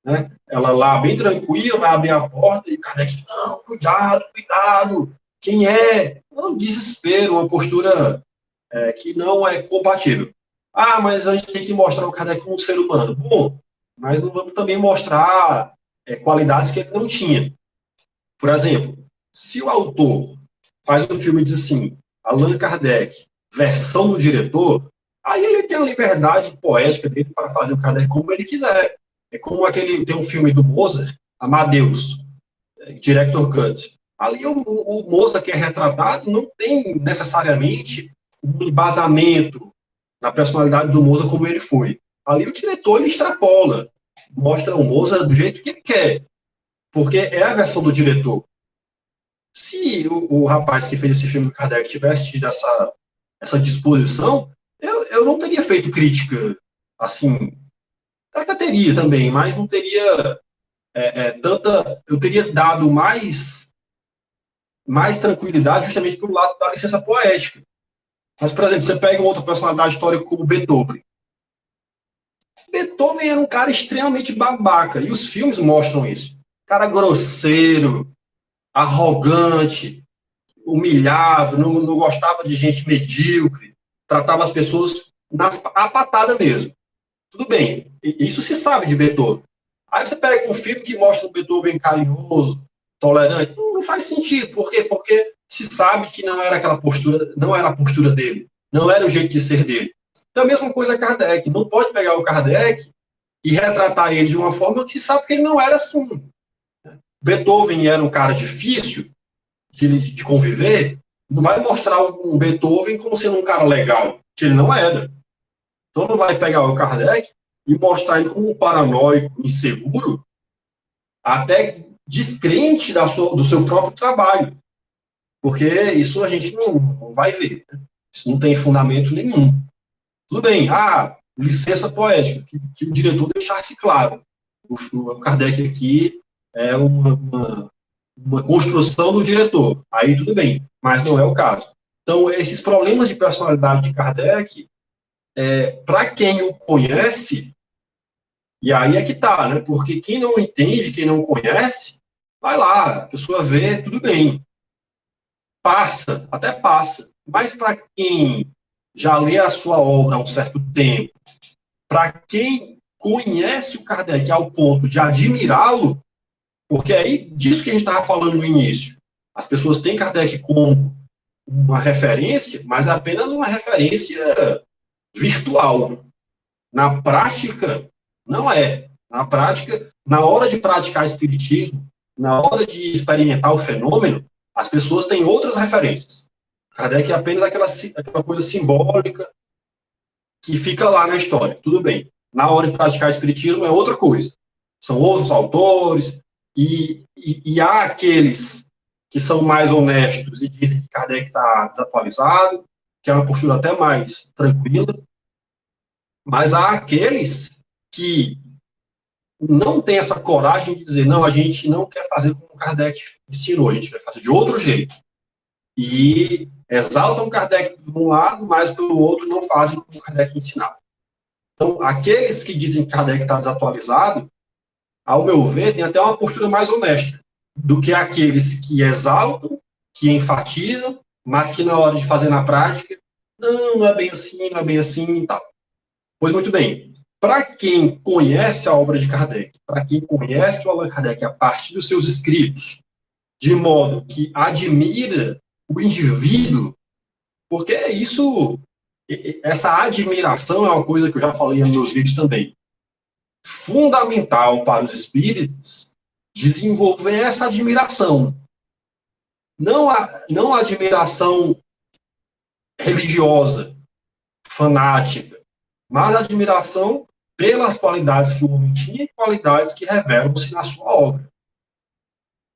S2: Né? Ela lá, bem tranquila, vai abrir a porta e o Kardec, não, cuidado, quem é? Um desespero, uma postura que não é compatível. Ah, mas a gente tem que mostrar o Kardec como um ser humano. Bom, mas não vamos também mostrar qualidades que ele não tinha. Por exemplo, se o autor faz um filme e diz assim, Allan Kardec, versão do diretor, aí ele tem a liberdade poética dele para fazer o Kardec como ele quiser. É como tem um filme do Mozart, Amadeus, Director Cut. Ali o Mozart que é retratado não tem necessariamente um embasamento na personalidade do Mozart como ele foi. Ali o diretor ele extrapola, mostra o Mozart do jeito que ele quer, porque é a versão do diretor. Se o rapaz que fez esse filme do Kardec tivesse tido essa disposição, eu não teria feito crítica assim. Até teria também, mas não teria tanta. Eu teria dado mais tranquilidade justamente pelo lado da licença poética. Mas, por exemplo, você pega uma outra personalidade histórica como Beethoven. Beethoven era um cara extremamente babaca, e os filmes mostram isso. Cara grosseiro, arrogante, humilhava, não gostava de gente medíocre, tratava as pessoas a patada mesmo. Tudo bem, isso se sabe de Beethoven. Aí você pega um filme que mostra o Beethoven carinhoso, tolerante, não faz sentido. Por quê? Porque se sabe que não era aquela postura, não era a postura dele, não era o jeito de ser dele. Então a mesma coisa Kardec, não pode pegar o Kardec e retratar ele de uma forma que se sabe que ele não era assim. Beethoven era um cara difícil de conviver, não vai mostrar um Beethoven como sendo um cara legal, que ele não era. Então não vai pegar o Kardec e mostrar ele como um paranoico, inseguro, até descrente do seu próprio trabalho. Porque isso a gente não vai ver. Né? Isso não tem fundamento nenhum. Tudo bem, licença poética, que o diretor deixasse claro. O Kardec aqui é uma construção do diretor. Aí tudo bem, mas não é o caso. Então, esses problemas de personalidade de Kardec, para quem o conhece, e aí é que tá, né? Porque quem não entende, quem não conhece, vai lá, a pessoa vê, tudo bem. Passa, até passa. Mas para quem já lê a sua obra há um certo tempo, para quem conhece o Kardec ao ponto de admirá-lo, porque aí disso que a gente estava falando no início. As pessoas têm Kardec como uma referência, mas apenas uma referência virtual. Na prática, não é. Na prática, na hora de praticar espiritismo, na hora de experimentar o fenômeno, as pessoas têm outras referências. Kardec é apenas aquela coisa simbólica que fica lá na história. Tudo bem. Na hora de praticar espiritismo é outra coisa. São outros autores, e há aqueles que são mais honestos e dizem que Kardec está desatualizado, que é uma postura até mais tranquila, mas há aqueles que não têm essa coragem de dizer, não, a gente não quer fazer como Kardec ensinou, a gente quer fazer de outro jeito. E exaltam Kardec de um lado, mas pelo outro não fazem como Kardec ensinava. Então, aqueles que dizem que Kardec está desatualizado, ao meu ver, tem até uma postura mais honesta do que aqueles que exaltam, que enfatizam, mas que na hora de fazer na prática, não é bem assim, não é bem assim e tal. Pois muito bem, para quem conhece a obra de Kardec, para quem conhece o Allan Kardec a partir dos seus escritos, de modo que admira o indivíduo, porque isso, essa admiração é uma coisa que eu já falei nos meus vídeos também. Fundamental para os espíritas desenvolver essa admiração. Não a admiração religiosa, fanática, mas a admiração pelas qualidades que o homem tinha e qualidades que revelam-se na sua obra.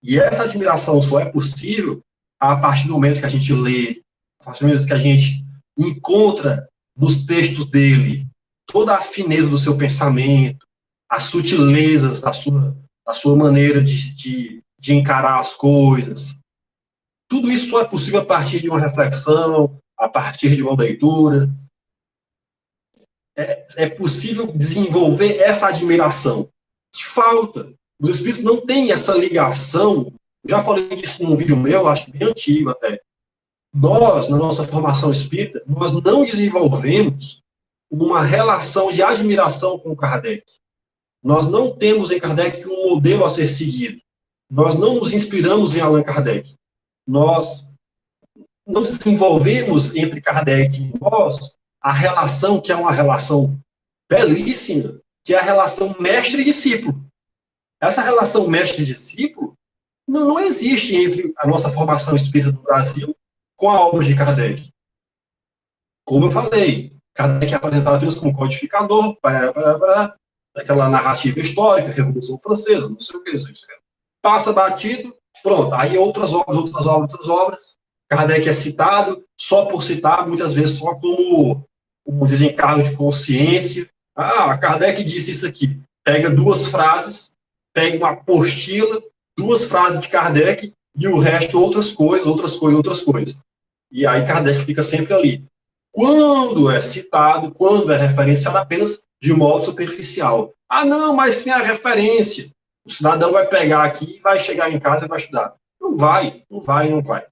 S2: E essa admiração só é possível a partir do momento que a gente lê, a partir do momento que a gente encontra nos textos dele toda a fineza do seu pensamento, as sutilezas da sua maneira de encarar as coisas. Tudo isso só é possível a partir de uma reflexão, a partir de uma leitura. É possível desenvolver essa admiração que falta. Os espíritos não têm essa ligação. Eu já falei disso num vídeo meu, acho bem antigo até. Nós, na nossa formação espírita, nós não desenvolvemos uma relação de admiração com Kardec. Nós não temos em Kardec um modelo a ser seguido. Nós não nos inspiramos em Allan Kardec. Nós não desenvolvemos entre Kardec e nós a relação que é uma relação belíssima, que é a relação mestre-discípulo. Essa relação mestre-discípulo não existe entre a nossa formação espírita do Brasil com a obra de Kardec. Como eu falei, Kardec é apresentado apenas como codificador, aquela narrativa histórica, Revolução Francesa, não sei o que, passa batido, pronto. Aí outras obras. Kardec é citado só por citar, muitas vezes só como um desencargo de consciência. Kardec disse isso aqui. Pega duas frases, pega uma apostila, duas frases de Kardec e o resto outras coisas. E aí Kardec fica sempre ali. quando é citado, quando é referenciado, apenas de modo superficial. Ah, não, mas tem a referência. O cidadão vai pegar aqui e vai chegar em casa e vai estudar. Não vai, não vai, não vai.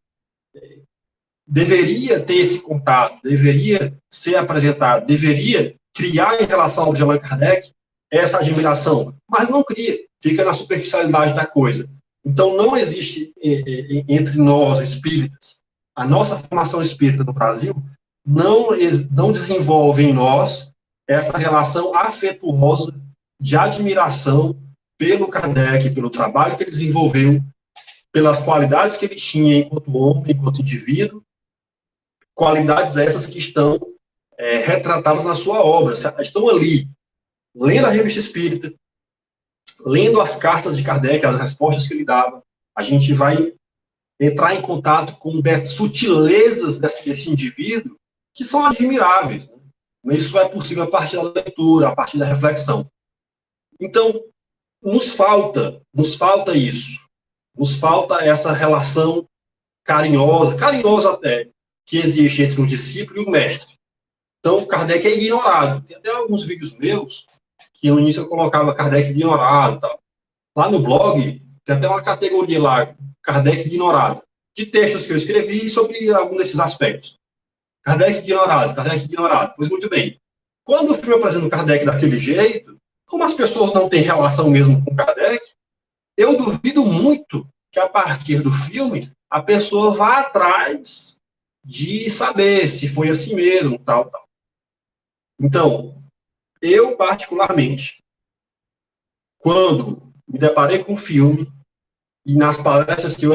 S2: Deveria ter esse contato, deveria ser apresentado, deveria criar em relação ao de Allan Kardec essa admiração, mas não cria, fica na superficialidade da coisa. Então, não existe entre nós, espíritas, a nossa formação espírita no Brasil não desenvolve em nós essa relação afetuosa de admiração pelo Kardec, pelo trabalho que ele desenvolveu, pelas qualidades que ele tinha enquanto homem, enquanto indivíduo, qualidades essas que estão retratadas na sua obra, estão ali, lendo a Revista Espírita, lendo as cartas de Kardec, as respostas que ele dava, a gente vai entrar em contato com sutilezas desse indivíduo que são admiráveis. Né? Isso é possível a partir da leitura, a partir da reflexão. Então, nos falta isso. Nos falta essa relação carinhosa até, que existe entre o discípulo e o mestre. Então, Kardec é ignorado. Tem até alguns vídeos meus que no início eu colocava Kardec ignorado. Tal. Lá no blog, tem até uma categoria lá, Kardec ignorado, de textos que eu escrevi sobre algum desses aspectos. Kardec ignorado. Pois muito bem. Quando o filme apresenta o Kardec daquele jeito, como as pessoas não têm relação mesmo com Kardec, eu duvido muito que a partir do filme a pessoa vá atrás de saber se foi assim mesmo, tal. Então, eu particularmente, quando me deparei com o filme, e nas palestras que eu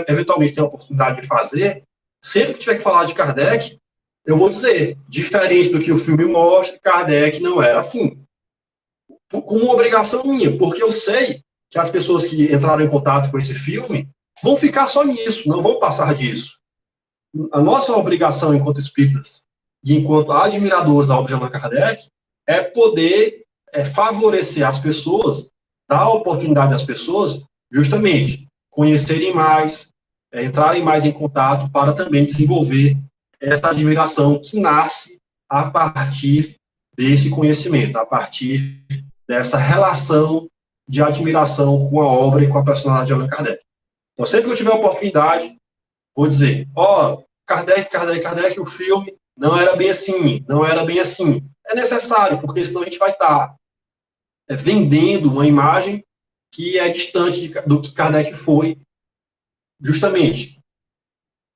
S2: eventualmente tenho a oportunidade de fazer, sempre que tiver que falar de Kardec, eu vou dizer, diferente do que o filme mostra, Kardec não era assim. Com uma obrigação minha, porque eu sei que as pessoas que entraram em contato com esse filme vão ficar só nisso, não vão passar disso. A nossa obrigação enquanto espíritas e enquanto admiradores da obra de Allan Kardec é poder favorecer as pessoas, dar a oportunidade às pessoas, justamente, conhecerem mais, entrarem mais em contato para também desenvolver essa admiração que nasce a partir desse conhecimento, a partir dessa relação de admiração com a obra e com a personalidade de Allan Kardec. Então, sempre que eu tiver a oportunidade, vou dizer, Kardec, o filme não era bem assim, não era bem assim. É necessário, porque senão a gente vai estar vendendo uma imagem que é distante do que Kardec foi, justamente.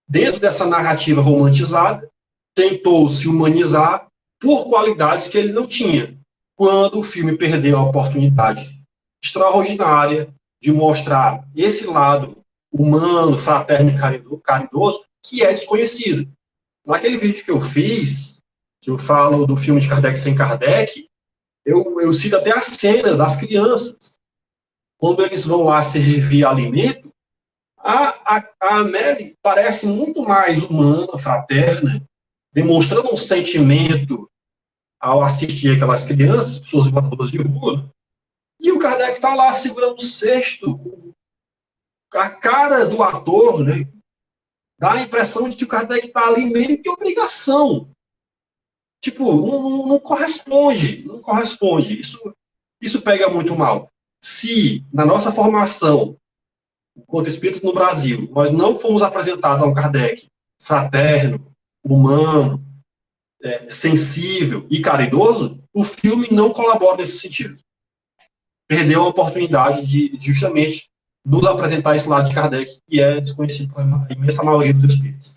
S2: Dentro dessa narrativa romantizada, tentou se humanizar por qualidades que ele não tinha. Quando o filme perdeu a oportunidade extraordinária de mostrar esse lado humano, fraterno e caridoso, que é desconhecido. Naquele vídeo que eu fiz, que eu falo do filme de Kardec sem Kardec, eu cito até a cena das crianças. Quando eles vão lá servir alimento, a Amélie parece muito mais humana, fraterna, demonstrando um sentimento ao assistir aquelas crianças, pessoas moradoras de rua, e o Kardec está lá segurando o cesto. A cara do ator, né, dá a impressão de que o Kardec está ali meio que obrigação. Tipo, não corresponde, não corresponde. Isso pega muito mal. Se, na nossa formação, enquanto espíritos no Brasil, nós não fomos apresentados a um Kardec fraterno, humano, sensível e caridoso, o filme não colabora nesse sentido. Perdeu a oportunidade de justamente nos apresentar esse lado de Kardec, que é desconhecido pela imensa maioria dos espíritos.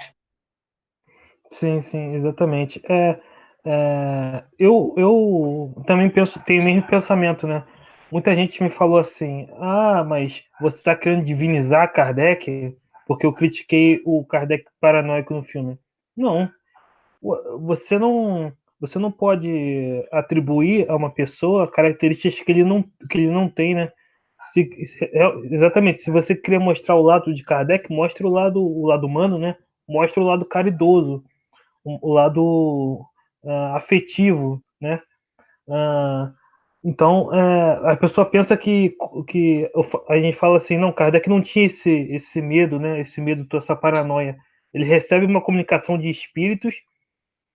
S1: Sim, exatamente. Eu também tenho o mesmo pensamento, né? Muita gente me falou assim, mas você está querendo divinizar Kardec porque eu critiquei o Kardec paranoico no filme. Não, você não pode atribuir a uma pessoa características que ele não tem, né? Exatamente, se você queria mostrar o lado de Kardec, mostre o lado humano, né? Mostre o lado caridoso, o lado afetivo, né? Então, a pessoa pensa que a gente fala assim, não, Kardec não tinha esse medo, né? Esse medo, essa paranoia. Ele recebe uma comunicação de espíritos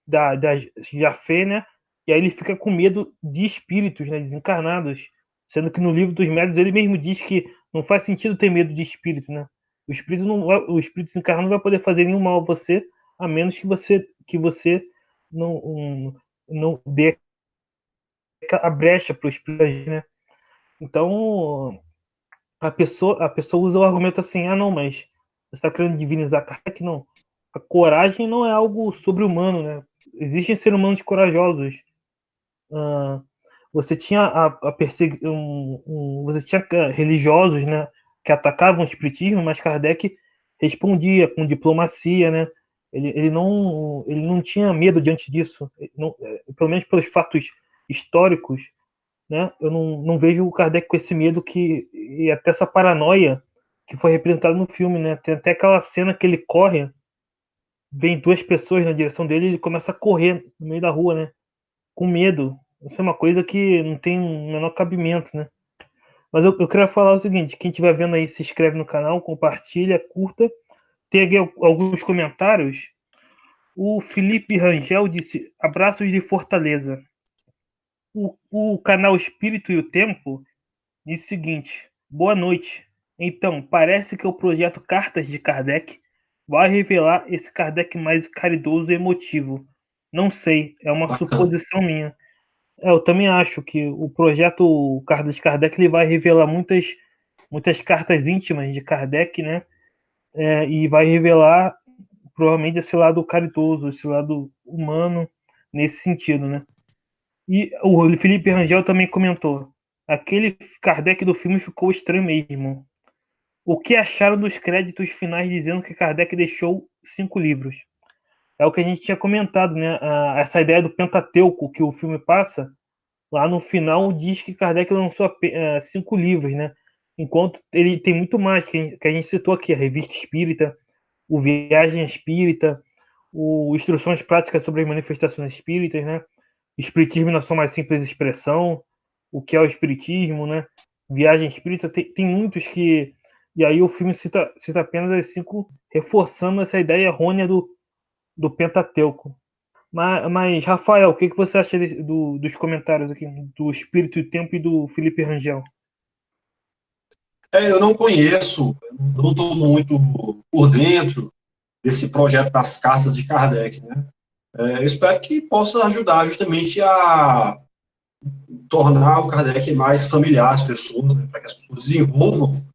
S1: da Jafé, né? E aí ele fica com medo de espíritos, né, desencarnados, sendo que no livro dos médiuns ele mesmo diz que não faz sentido ter medo de espírito, né? O espírito desencarnado não vai poder fazer nenhum mal a você, a menos que você não dê a brecha para o espírito agir, né? Então a pessoa usa o argumento assim, ah não, mas você está querendo divinizar Kardec? Não. A coragem não é algo sobre-humano, né? Existem seres humanos corajosos. Ah, você tinha você tinha religiosos, né, que atacavam o espiritismo, mas Kardec respondia com diplomacia, né? Ele não tinha medo diante disso. Pelo menos pelos fatos históricos, né? Eu não vejo o Kardec com esse medo e até essa paranoia que foi representada no filme, né? Tem até aquela cena que ele corre, vem duas pessoas na direção dele e ele começa a correr no meio da rua, né? Com medo. Isso é uma coisa que não tem o menor cabimento, né? Mas eu queria falar o seguinte: quem estiver vendo aí, se inscreve no canal, compartilha, curta. Tem aqui alguns comentários. O Felipe Rangel disse: abraços de Fortaleza. O canal Espírito e o Tempo disse o seguinte: boa noite. Então, parece que o projeto Cartas de Kardec vai revelar esse Kardec mais caridoso e emotivo. Não sei, é uma
S2: Bacana.
S1: suposição minha. Eu também acho que o projeto Cartas de Kardec ele vai revelar muitas cartas íntimas de Kardec, né? E vai revelar provavelmente esse lado caridoso, esse lado humano nesse sentido, né? E o Felipe Rangel também comentou: aquele Kardec do filme ficou estranho mesmo. O que acharam dos créditos finais dizendo que Kardec deixou 5 livros? É o que a gente tinha comentado, né? Essa ideia do Pentateuco que o filme passa, lá no final diz que Kardec lançou 5 livros, né? Enquanto ele tem muito mais, que a gente citou aqui, a Revista Espírita, o Viagem Espírita, o Instruções Práticas sobre as Manifestações Espíritas, né? Espiritismo na sua mais simples expressão, o que é o Espiritismo, né? Viagem Espírita, tem muitos que... E aí o filme cita apenas as 5, reforçando essa ideia errônea do Pentateuco. Mas, Rafael, o que você acha dos comentários aqui, do Espírito e Tempo e do Felipe Rangel?
S2: Eu não conheço, eu não estou muito por dentro desse projeto das cartas de Kardec, né? Eu espero que possa ajudar justamente a tornar o Kardec mais familiar às pessoas, né? Para que as pessoas desenvolvam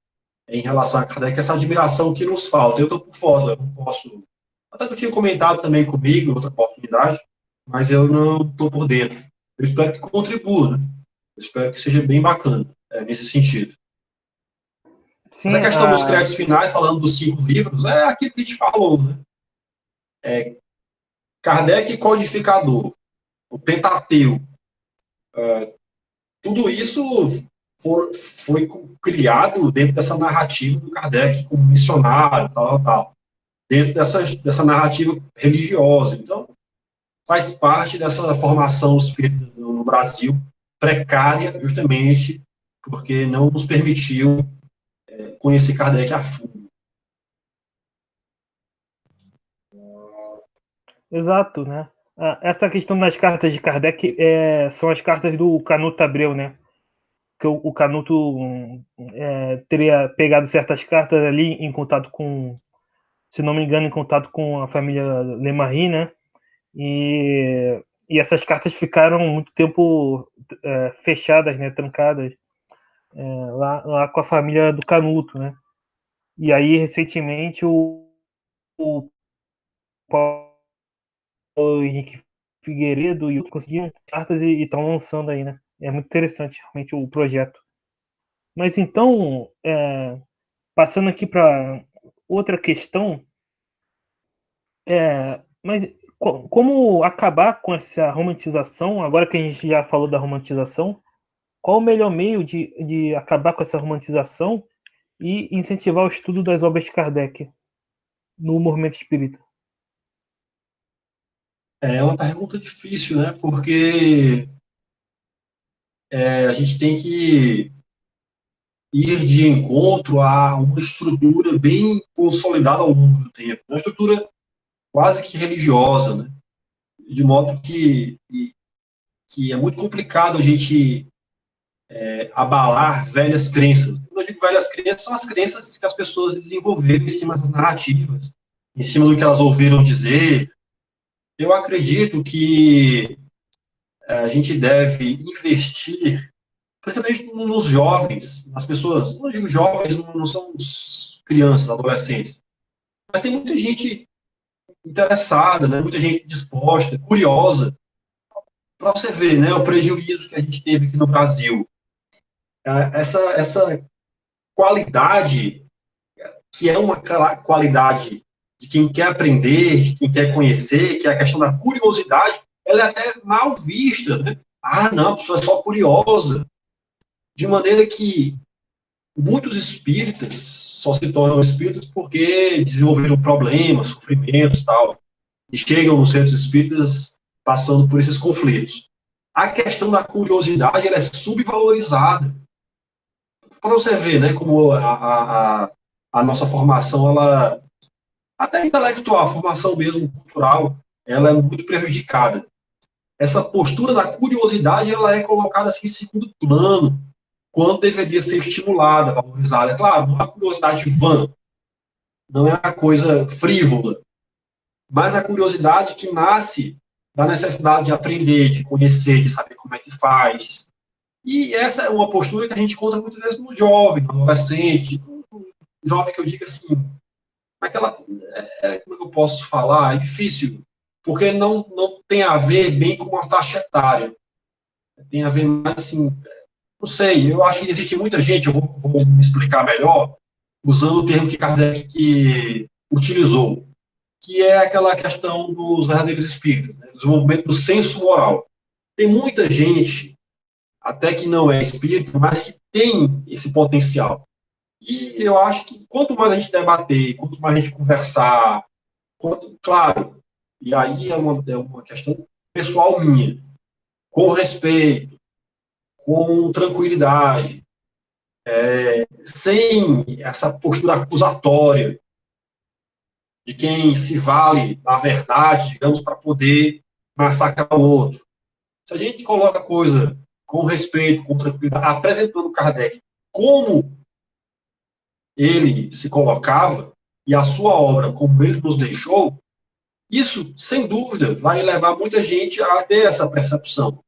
S2: em relação a Kardec essa admiração que nos falta. Eu estou por fora, eu não posso. Até tu tinha comentado também comigo em outra oportunidade, mas eu não estou por dentro. Eu espero que contribua, né? Eu espero que seja bem bacana nesse sentido. Essa
S1: Sim,
S2: questão dos créditos finais, falando dos 5 livros, é aquilo que a gente falou, né? Kardec codificador, o Pentateuco, tudo isso foi criado dentro dessa narrativa do Kardec como missionário, tal, dentro dessa narrativa religiosa. Então, faz parte dessa formação espírita no Brasil, precária, justamente porque não nos permitiu conhecer Kardec a fundo.
S1: exato, né? Essa questão das cartas de Kardec são as cartas do Canuto Abreu, né? Que o Canuto teria pegado certas cartas ali em contato com, se não me engano, em contato com a família Lemarri, né? E essas cartas ficaram muito tempo fechadas, né? Trancadas lá com a família do Canuto, né? E aí, recentemente, o Paulo Henrique Figueiredo e outros conseguiram cartas e estão lançando aí, né? É muito interessante, realmente, o projeto. Mas então, passando aqui para outra questão, mas como acabar com essa romantização? Agora que a gente já falou da romantização, qual o melhor meio de acabar com essa romantização e incentivar o estudo das obras de Kardec no movimento espírita?
S2: É uma pergunta difícil, né? Porque a gente tem que ir de encontro a uma estrutura bem consolidada ao longo do tempo, uma estrutura quase que religiosa, né? de modo que é muito complicado a gente abalar velhas crenças. Quando eu digo velhas crenças, são as crenças que as pessoas desenvolveram em cima das narrativas, em cima do que elas ouviram dizer. Eu acredito que a gente deve investir, principalmente nos jovens, nas pessoas, não digo jovens, não são crianças, adolescentes, mas tem muita gente interessada, né, muita gente disposta, curiosa, para você ver, né, o prejuízo que a gente teve aqui no Brasil. Essa qualidade, que é uma qualidade de quem quer aprender, de quem quer conhecer, que é a questão da curiosidade, ela é até mal vista, né? Ah, não, a pessoa é só curiosa. De maneira que muitos espíritas só se tornam espíritas porque desenvolveram problemas, sofrimentos e tal, e chegam nos centros espíritas passando por esses conflitos. A questão da curiosidade, ela é subvalorizada. Para você ver, né, como a nossa formação, ela, até intelectual, a formação mesmo cultural, ela é muito prejudicada. Essa postura da curiosidade, ela é colocada assim em segundo plano, quando deveria ser estimulada, valorizada. É claro, não é uma curiosidade vã, não é uma coisa frívola, mas a curiosidade que nasce da necessidade de aprender, de conhecer, de saber como é que faz. E essa é uma postura que a gente encontra muitas vezes no jovem, no adolescente, no jovem que eu digo assim, aquela, como eu posso falar, é difícil, porque não tem a ver bem com uma faixa etária, tem a ver mais assim, não sei, eu acho que existe muita gente, eu vou me explicar melhor, usando o termo que Kardec utilizou, que é aquela questão dos verdadeiros espíritas, né, desenvolvimento do senso moral. Tem muita gente, até que não é espírita, mas que tem esse potencial. E eu acho que quanto mais a gente debater, quanto mais a gente conversar, claro, e aí é uma questão pessoal minha, com respeito, com tranquilidade, sem essa postura acusatória de quem se vale na verdade, digamos, para poder massacrar o outro. Se a gente coloca a coisa com respeito, com tranquilidade, apresentando Kardec como ele se colocava e a sua obra como ele nos deixou, isso, sem dúvida, vai levar muita gente a ter essa percepção.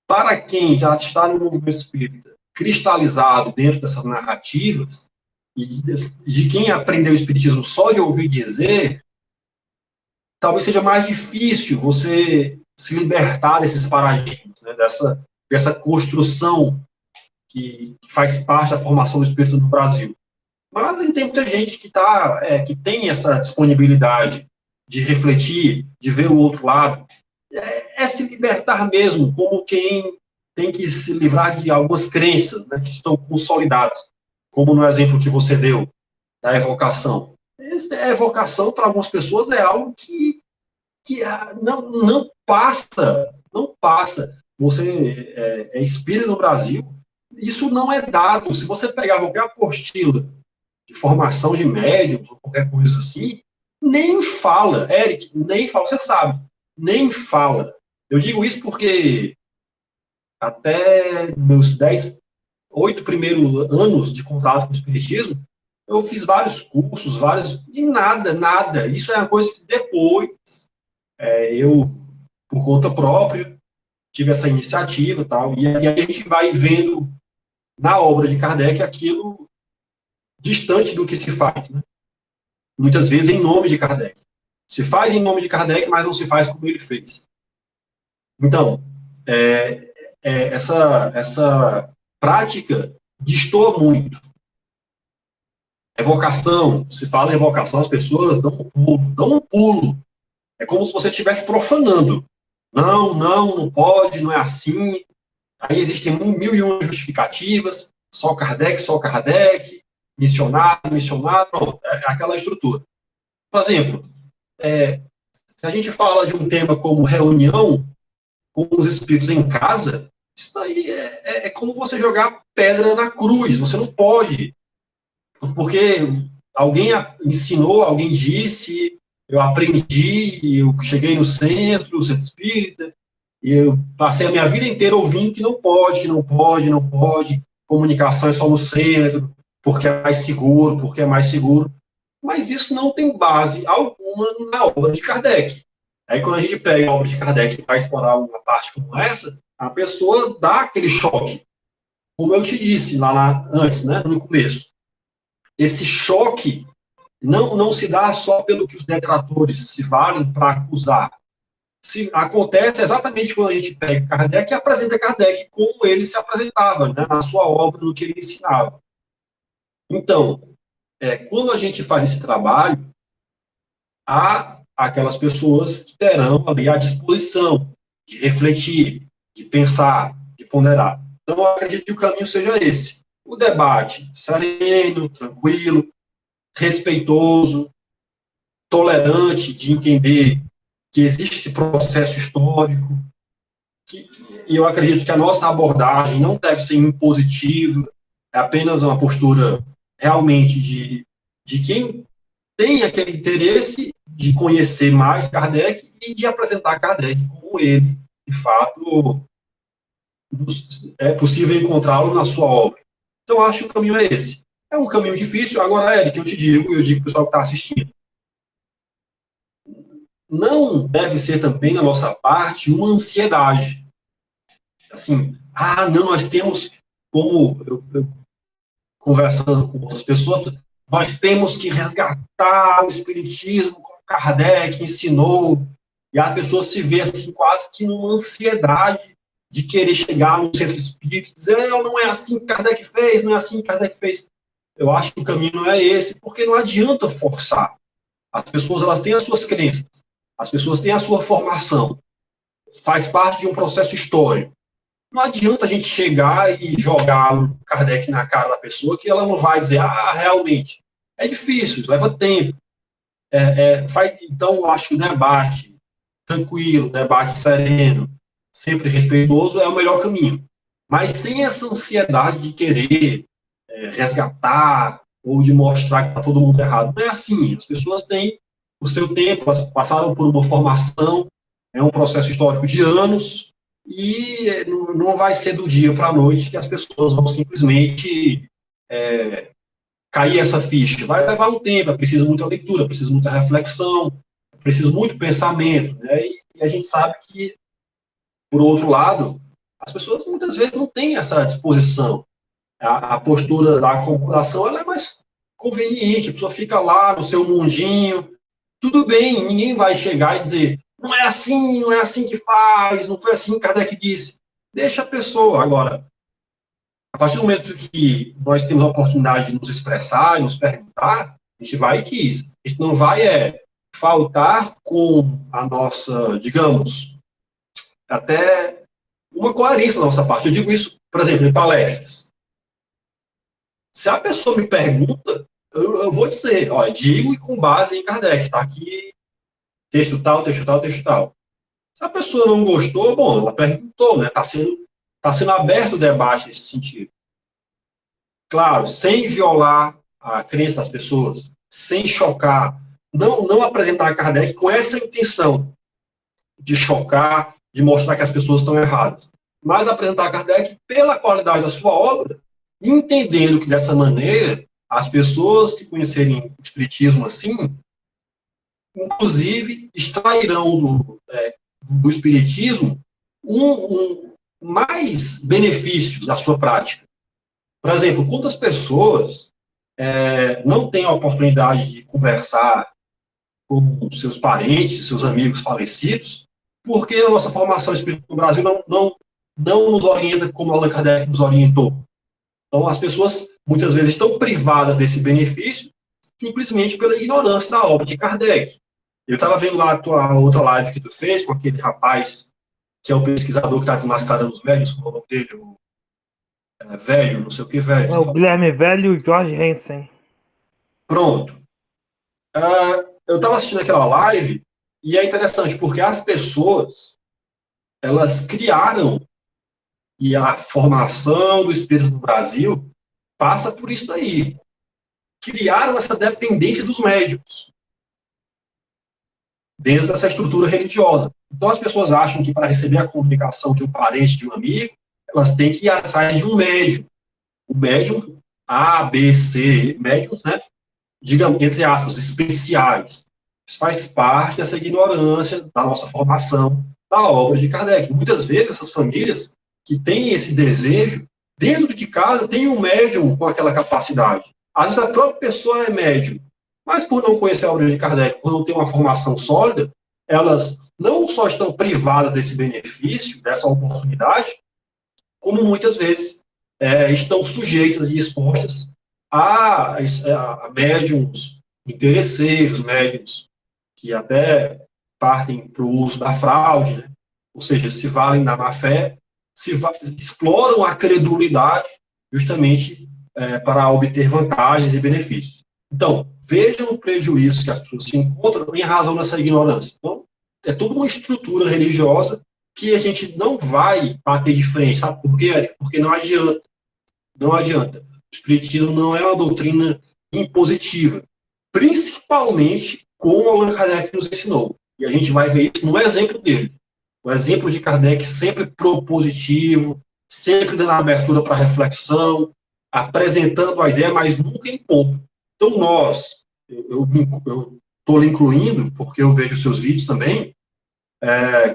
S2: Para quem já está no movimento espírita cristalizado dentro dessas narrativas, e de quem aprendeu o espiritismo só de ouvir dizer, talvez seja mais difícil você se libertar desses paradigmas, né, dessa construção que faz parte da formação do espírito no Brasil. Mas tem muita gente que tem essa disponibilidade de refletir, de ver o outro lado. É se libertar mesmo, como quem tem que se livrar de algumas crenças, né, que estão consolidadas, como no exemplo que você deu da evocação. A evocação, para algumas pessoas, é algo que não passa, não passa. Você é espírita no Brasil, isso não é dado. Se você pegar qualquer apostila de formação de médiums, ou qualquer coisa assim, nem fala, Eric, nem fala, você sabe, nem fala. Eu digo isso porque até meus 8 primeiros anos de contato com o espiritismo, eu fiz vários cursos, e nada. Isso é uma coisa que depois eu, por conta própria, tive essa iniciativa e tal, e aí a gente vai vendo na obra de Kardec aquilo distante do que se faz, né? Muitas vezes em nome de Kardec. Se faz em nome de Kardec, mas não se faz como ele fez. Então, essa prática destoa muito. Evocação, se fala em evocação, as pessoas dão um pulo. É como se você estivesse profanando. Não pode, não é assim. Aí existem 1001 justificativas, só Kardec, missionário, pronto, é aquela estrutura. Por exemplo, se a gente fala de um tema como reunião com os espíritos em casa, isso aí é como você jogar pedra na cruz, você não pode, porque alguém ensinou, alguém disse, eu aprendi, eu cheguei no centro espírita, e eu passei a minha vida inteira ouvindo que não pode, que não pode, não pode, comunicação é só no centro, porque é mais seguro, porque é mais seguro. Mas isso não tem base alguma na obra de Kardec. Aí, quando a gente pega a obra de Kardec e vai explorar uma parte como essa, a pessoa dá aquele choque. Como eu te disse antes, né, no começo. Esse choque não se dá só pelo que os detratores se valem para acusar. Acontece exatamente quando a gente pega Kardec e apresenta Kardec como ele se apresentava, né, na sua obra, no que ele ensinava. Então, quando a gente faz esse trabalho, há aquelas pessoas que terão ali a disposição de refletir, de pensar, de ponderar. Então, eu acredito que o caminho seja esse. O debate sereno, tranquilo, respeitoso, tolerante, de entender que existe esse processo histórico, e eu acredito que a nossa abordagem não deve ser impositiva, é apenas uma postura realmente de quem tem aquele interesse de conhecer mais Kardec e de apresentar Kardec como ele, de fato, é possível encontrá-lo na sua obra. Então, acho que o caminho é esse. É um caminho difícil. Agora, Eric, eu digo para o pessoal que está assistindo, não deve ser também, da nossa parte, uma ansiedade. Assim, não, nós temos, como eu conversando com outras pessoas, nós temos que resgatar o espiritismo como Kardec ensinou, e a pessoa se vê assim, quase que numa ansiedade de querer chegar no centro espírita e dizer, não é assim que Kardec fez, não é assim que Kardec fez. Eu acho que o caminho não é esse, porque não adianta forçar. As pessoas, elas têm as suas crenças, as pessoas têm a sua formação, faz parte de um processo histórico. Não adianta a gente chegar e jogar o Kardec na cara da pessoa que ela não vai dizer, realmente. É difícil, leva tempo. Então, eu acho que o debate tranquilo, debate sereno, sempre respeitoso, é o melhor caminho. Mas sem essa ansiedade de querer resgatar ou de mostrar que está todo mundo errado. Não é assim. As pessoas têm o seu tempo, passaram por uma formação, é um processo histórico de anos, e não vai ser do dia para a noite que as pessoas vão simplesmente cair essa ficha. Vai levar um tempo, é preciso muita leitura, é preciso muita reflexão, é preciso muito pensamento, né? E a gente sabe que, por outro lado, as pessoas muitas vezes não têm essa disposição. A postura da acomodação ela é mais conveniente, a pessoa fica lá no seu mundinho, tudo bem, ninguém vai chegar e dizer não é assim que faz, não foi assim que Kardec disse. Deixa a pessoa. Agora, a partir do momento que nós temos a oportunidade de nos expressar e nos perguntar, a gente vai e diz. A gente não vai faltar com a nossa, digamos, até uma coerência da nossa parte. Eu digo isso, por exemplo, em palestras. Se a pessoa me pergunta, eu vou dizer, digo e com base em Kardec, está aqui texto tal, texto tal, texto tal. Se a pessoa não gostou, bom, ela perguntou, né? Tá sendo aberto o debate nesse sentido. Claro, sem violar a crença das pessoas, sem chocar, não apresentar Kardec com essa intenção de chocar, de mostrar que as pessoas estão erradas, mas apresentar Kardec pela qualidade da sua obra, entendendo que dessa maneira as pessoas que conhecerem o espiritismo assim, inclusive extrairão do espiritismo mais benefícios da sua prática. Por exemplo, quantas pessoas não têm a oportunidade de conversar com seus parentes, seus amigos falecidos, porque a nossa formação espiritual no Brasil não nos orienta como Allan Kardec nos orientou. Então, as pessoas, muitas vezes, estão privadas desse benefício simplesmente pela ignorância da obra de Kardec. Eu estava vendo lá a tua outra live que tu fez com aquele rapaz que é o pesquisador que está desmascarando os velhos, como é o nome dele? Velho, não sei o que, velho.
S1: É o Guilherme Velho e o Jorge Hansen.
S2: Pronto. Eu estava assistindo aquela live e é interessante porque as pessoas, elas criaram, e a formação do espírito do Brasil passa por isso daí. Criaram essa dependência dos médicos. dentro dessa estrutura religiosa. Então, as pessoas acham que para receber a comunicação de um parente, de um amigo, elas têm que ir atrás de um médium. O médium A, B, C, médiums, né? Digamos, entre aspas, especiais. Isso faz parte dessa ignorância da nossa formação da obra de Kardec. Muitas vezes, essas famílias que têm esse desejo, dentro de casa, tem um médium com aquela capacidade. Às vezes, a própria pessoa é médium, mas por não conhecer a obra de Kardec, por não ter uma formação sólida, elas não só estão privadas desse benefício, dessa oportunidade, como muitas vezes estão sujeitas e expostas a médiums interesseiros, médiums que até partem para o uso da fraude, né? Ou seja, se valem da má-fé, exploram a credulidade justamente para obter vantagens e benefícios. Então, vejam o prejuízo que as pessoas se encontram em razão dessa ignorância. Então, é toda uma estrutura religiosa que a gente não vai bater de frente, sabe por quê, Eric? Porque não adianta. Não adianta. O Espiritismo não é uma doutrina impositiva, principalmente como Allan Kardec nos ensinou. E a gente vai ver isso no exemplo dele. O exemplo de Kardec sempre propositivo, sempre dando abertura para reflexão, apresentando a ideia, mas nunca impondo. Então, nós, eu estou lhe incluindo, porque eu vejo seus vídeos também,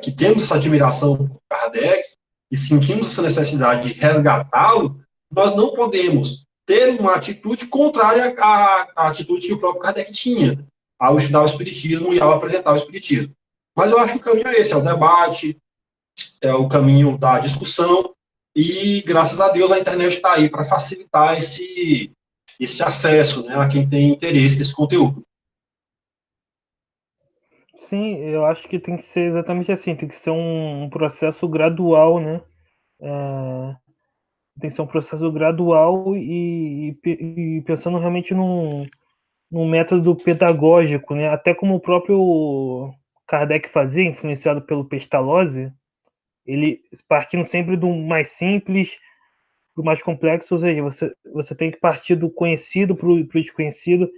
S2: que temos essa admiração por Kardec e sentimos essa necessidade de resgatá-lo, nós não podemos ter uma atitude contrária à atitude que o próprio Kardec tinha ao estudar o Espiritismo e ao apresentar o Espiritismo. Mas eu acho que o caminho é esse, é o debate, é o caminho da discussão, e graças a Deus a internet está aí para facilitar esse acesso, né, a quem tem interesse nesse conteúdo.
S1: Sim, eu acho que tem que ser exatamente assim, tem que ser um processo gradual, né? Tem que ser um processo gradual e pensando realmente num método pedagógico, né? Até como o próprio Kardec fazia, influenciado pelo Pestalozzi, ele partindo sempre do mais simples para o mais complexo, ou seja, você tem que partir do conhecido para o desconhecido.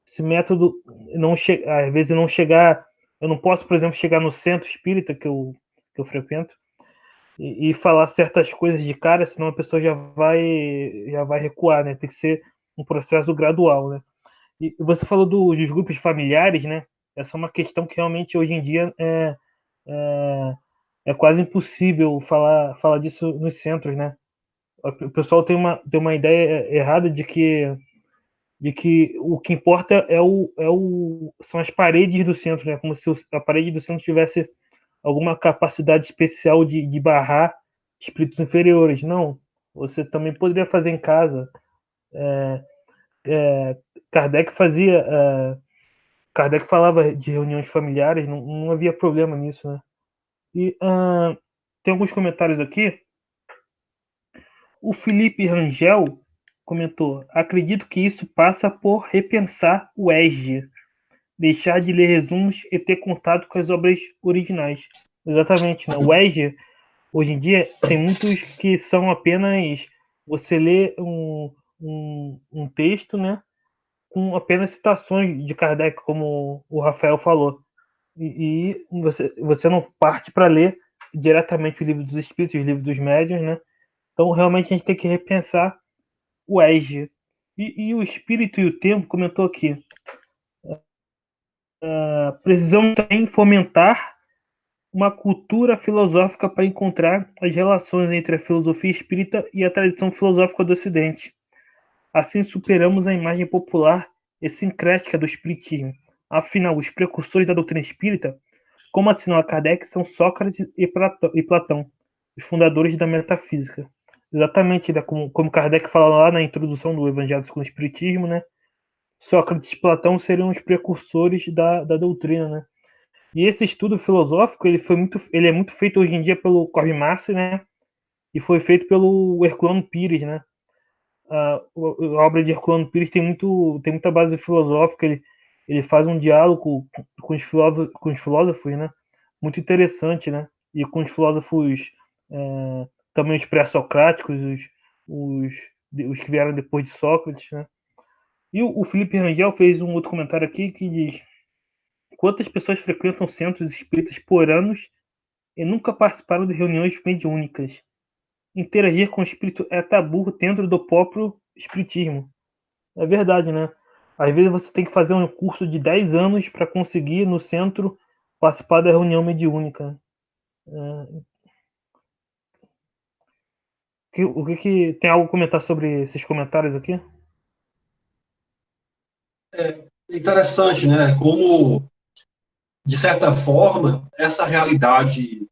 S1: Esse método não às vezes não chegar, eu não posso, por exemplo, chegar no centro espírita que eu frequento e falar certas coisas de cara, senão a pessoa já vai recuar, né? Tem que ser um processo gradual, né? E você falou dos grupos familiares, né? Essa é uma questão que realmente hoje em dia é, é quase impossível falar disso nos centros, né? O pessoal tem uma ideia errada de que o que importa são as paredes do centro, né? Como se a parede do centro tivesse alguma capacidade especial de barrar espíritos inferiores. Não, você também poderia fazer em casa. É, Kardec fazia, Kardec falava de reuniões familiares, não havia problema nisso, né? E tem alguns comentários aqui. O Felipe Rangel comentou: acredito que isso passa por repensar o ESG, deixar de ler resumos e ter contato com as obras originais. Exatamente, né? O ESG, hoje em dia, tem muitos que são apenas você lê um texto, né? Com apenas citações de Kardec, como o Rafael falou. E você não parte para ler diretamente o livro dos espíritos, o livro dos médiuns, né? Então, realmente, a gente tem que repensar o ESG. E o espírito e o tempo comentou aqui. Precisamos também fomentar uma cultura filosófica para encontrar as relações entre a filosofia espírita e a tradição filosófica do Ocidente. Assim superamos a imagem popular e sincrética do espiritismo. Afinal, os precursores da doutrina espírita, como assinala Kardec, são Sócrates e Platão, os fundadores da metafísica. Exatamente, né, como Kardec fala lá na introdução do Evangelho segundo o Espiritismo, né? Sócrates e Platão seriam os precursores da doutrina, né? E esse estudo filosófico ele é muito feito hoje em dia pelo Corby Massi, né? E foi feito pelo Herculano Pires, né? A obra de Herculano Pires tem muita base filosófica. Ele faz um diálogo com os filósofos, né? Muito interessante, né? E com os filósofos também os pré-socráticos, os, os que vieram depois de Sócrates, né? E o Felipe Rangel fez um outro comentário aqui que diz quantas pessoas frequentam centros espíritas por anos e nunca participaram de reuniões mediúnicas? Interagir com o espírito é tabu dentro do próprio espiritismo. É verdade, né? Às vezes você tem que fazer um curso de 10 anos para conseguir, no centro, participar da reunião mediúnica. O que tem algo a comentar sobre esses comentários aqui?
S2: Interessante, né? Como, de certa forma, essa realidade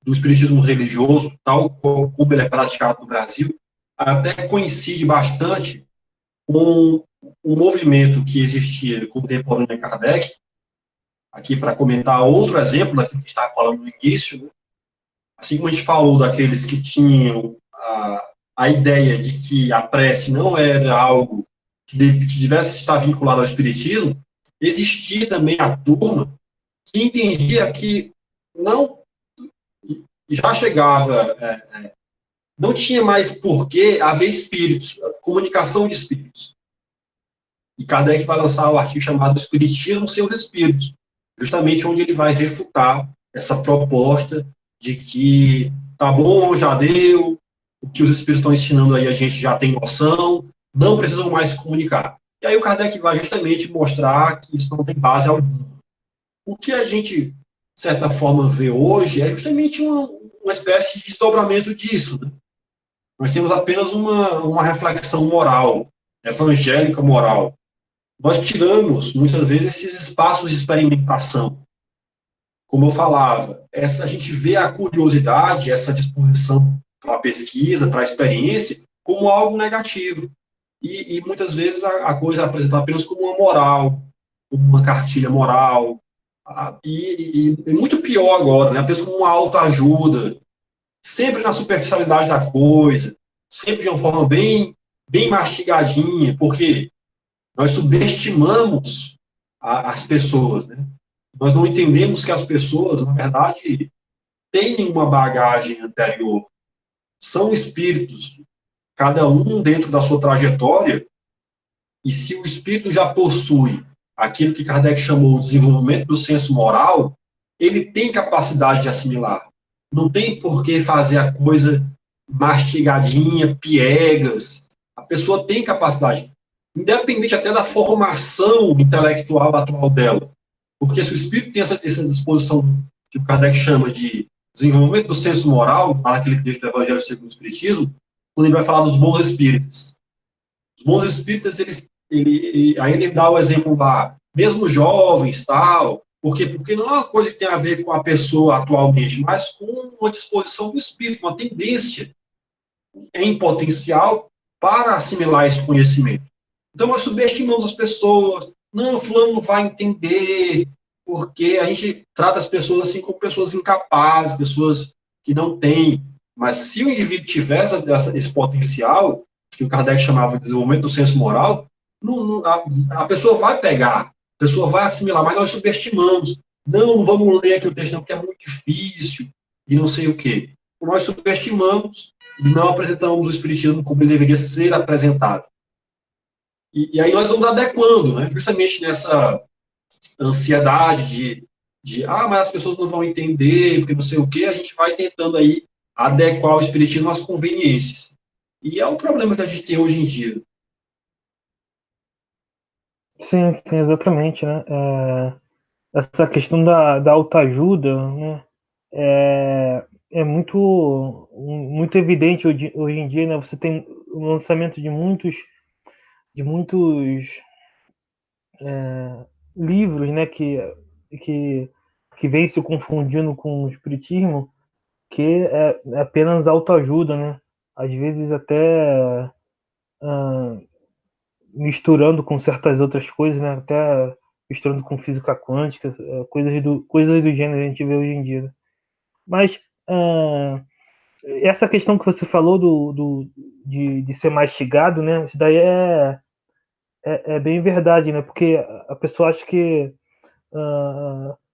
S2: do espiritismo religioso, tal como ele é praticado no Brasil, até coincide bastante com um movimento que existia contemporâneo a Kardec, aqui para comentar outro exemplo daquilo que a gente estava falando no início, né? Assim como a gente falou daqueles que tinham a ideia de que a prece não era algo que devesse estar vinculado ao espiritismo, existia também a turma que entendia que não já chegava, não tinha mais por que haver espíritos, comunicação de espíritos. E Kardec vai lançar o artigo chamado Espiritismo sem os Espíritos, justamente onde ele vai refutar essa proposta de que tá bom, já deu, o que os espíritos estão ensinando aí a gente já tem noção, não precisam mais se comunicar. E aí o Kardec vai justamente mostrar que isso não tem base alguma. O que a gente, de certa forma, vê hoje é justamente uma espécie de desdobramento disso, né? Nós temos apenas uma reflexão moral, evangélica moral. Nós tiramos, muitas vezes, esses espaços de experimentação. Como eu falava, a gente vê a curiosidade, essa disposição para a pesquisa, para a experiência, como algo negativo. E muitas vezes a coisa é apresentada apenas como uma moral, como uma cartilha moral. E muito pior agora, né? Apenas como uma autoajuda, sempre na superficialidade da coisa, sempre de uma forma bem mastigadinha, porque nós subestimamos as pessoas, né? Nós não entendemos que as pessoas, na verdade, têm uma bagagem anterior. São espíritos, cada um dentro da sua trajetória, e se o espírito já possui aquilo que Kardec chamou de desenvolvimento do senso moral, ele tem capacidade de assimilar. Não tem por que fazer a coisa mastigadinha, piegas. A pessoa tem capacidade, independente até da formação intelectual atual dela. Porque se o espírito tem essa disposição que o Kardec chama de desenvolvimento do senso moral, naquele texto do Evangelho segundo o Espiritismo, quando ele vai falar dos bons espíritas. Os bons espíritas, aí ele dá o exemplo lá, mesmo jovens, tal, porque não é uma coisa que tem a ver com a pessoa atualmente, mas com uma disposição do espírito, uma tendência em potencial para assimilar esse conhecimento. Então, nós subestimamos as pessoas. Não, fulano não vai entender, porque a gente trata as pessoas assim como pessoas incapazes, pessoas que não têm. Mas se o indivíduo tivesse esse potencial, que o Kardec chamava de desenvolvimento do senso moral, a pessoa vai pegar, a pessoa vai assimilar, mas nós subestimamos. Não vamos ler aqui o texto, não, porque é muito difícil, e não sei o quê. Nós subestimamos e não apresentamos o Espiritismo como ele deveria ser apresentado. E aí nós vamos adequando, né? Justamente nessa ansiedade mas as pessoas não vão entender, porque não sei o quê, a gente vai tentando aí adequar o espiritismo às conveniências. E é um problema que a gente tem hoje em dia.
S1: Sim, sim, exatamente, né? Essa questão da autoajuda, né? É muito evidente hoje em dia, né? Você tem o lançamento de muitos livros, né? Que, que vem se confundindo com o espiritismo, que é apenas autoajuda, né? Às vezes até misturando com certas outras coisas, né? Até misturando com física quântica, coisas do gênero a gente vê hoje em dia. Mas essa questão que você falou de ser mastigado, né? Isso daí é bem verdade, né? Porque a pessoa acha que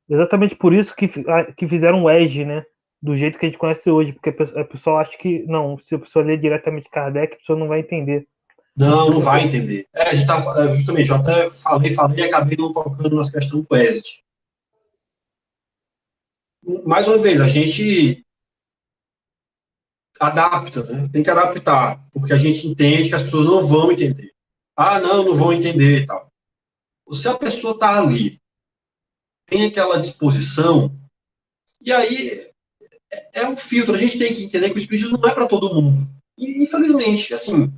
S1: exatamente por isso que fizeram o Edge, né? Do jeito que a gente conhece hoje, porque a pessoa acha que não, se a pessoa ler diretamente Kardec, a pessoa não vai entender.
S2: Não vai entender. A gente tá, justamente, eu até falei e acabei não tocando nas questões do ESD. mais uma vez, a gente adapta, né? Tem que adaptar, porque a gente entende que as pessoas não vão entender. Ah, não vão entender e tal. Se a pessoa está ali, tem aquela disposição, e aí é um filtro. A gente tem que entender que o Espiritismo não é para todo mundo. E, infelizmente, assim,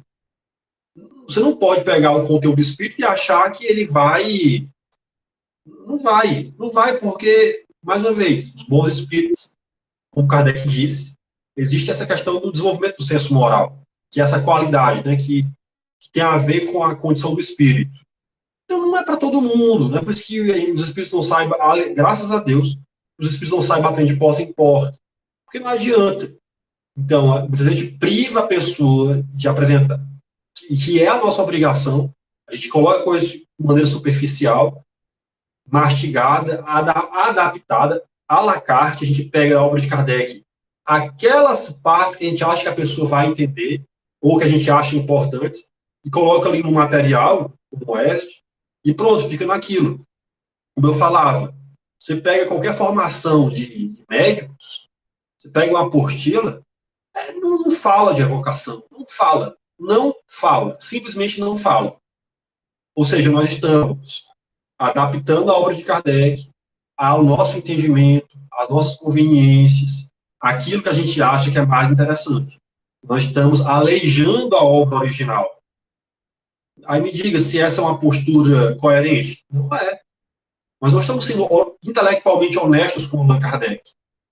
S2: você não pode pegar o conteúdo do Espírito e achar que ele vai. Não vai, porque, mais uma vez, os bons espíritos, como Kardec disse, existe essa questão do desenvolvimento do senso moral, que é essa qualidade, né, que tem a ver com a condição do espírito. Então não é para todo mundo, não é por isso que os espíritos não saem, graças a Deus, os espíritos não saem batendo de porta em porta, porque não adianta. Então, muitas vezes a gente priva a pessoa de apresentar, que é a nossa obrigação, a gente coloca coisas de maneira superficial, mastigada, adaptada, à la carte, a gente pega a obra de Kardec, aquelas partes que a gente acha que a pessoa vai entender, ou que a gente acha importantes, e coloca ali no material, como este, e pronto, fica naquilo. Como eu falava, você pega qualquer formação de médicos, você pega uma apostila, não fala de evocação, não fala, simplesmente não fala. Ou seja, nós estamos adaptando a obra de Kardec ao nosso entendimento, às nossas conveniências, aquilo que a gente acha que é mais interessante. Nós estamos aleijando a obra original. Aí me diga se essa é uma postura coerente. Não é. Nós não estamos sendo intelectualmente honestos com Allan Kardec.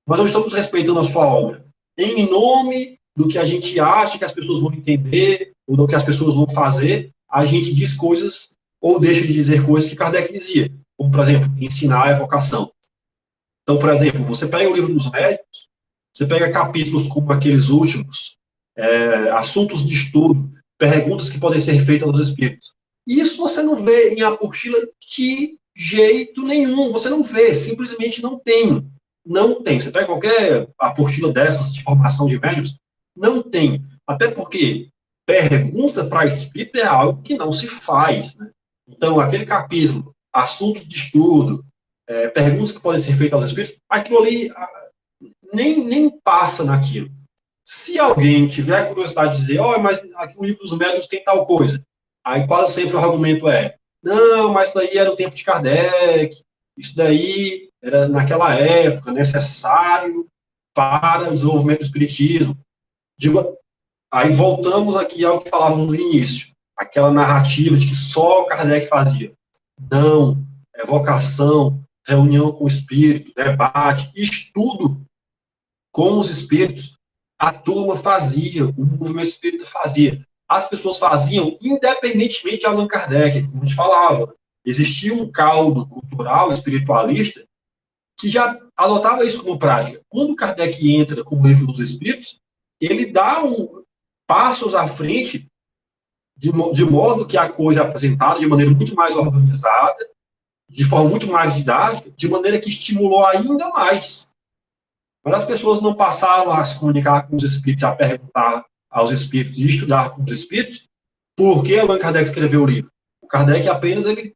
S2: Nós não estamos respeitando a sua obra. Em nome do que a gente acha que as pessoas vão entender, ou do que as pessoas vão fazer, a gente diz coisas, ou deixa de dizer coisas que Kardec dizia. Como, por exemplo, ensinar a evocação. Então, por exemplo, você pega o livro dos médicos, você pega capítulos como aqueles últimos, assuntos de estudo, perguntas que podem ser feitas aos espíritos. E isso você não vê em apostila de jeito nenhum. Você não vê, simplesmente não tem. Não tem. Você pega qualquer apostila dessas de formação de médicos, não tem. Até porque pergunta para espírito é algo que não se faz. Né? Então, aquele capítulo, assunto de estudo, perguntas que podem ser feitas aos espíritos, aquilo ali nem passa naquilo. Se alguém tiver a curiosidade de dizer, mas aqui no livro dos médiuns tem tal coisa, aí quase sempre o argumento é, não, mas isso daí era no tempo de Kardec, isso daí era naquela época necessário para o desenvolvimento do espiritismo. Aí voltamos aqui ao que falávamos no início, aquela narrativa de que só Kardec fazia. Não, evocação, reunião com o espírito, debate, estudo com os espíritos, a turma fazia, o movimento espírita fazia. As pessoas faziam independentemente de Allan Kardec, como a gente falava. Existia um caldo cultural, espiritualista, que já adotava isso como prática. Quando Kardec entra com o Livro dos Espíritos, ele dá passos à frente, de modo que a coisa é apresentada de maneira muito mais organizada, de forma muito mais didática, de maneira que estimulou ainda mais. Mas as pessoas não passaram a se comunicar com os espíritos, a perguntar aos espíritos, e estudar com os espíritos, por que Allan Kardec escreveu o livro. O Kardec apenas ele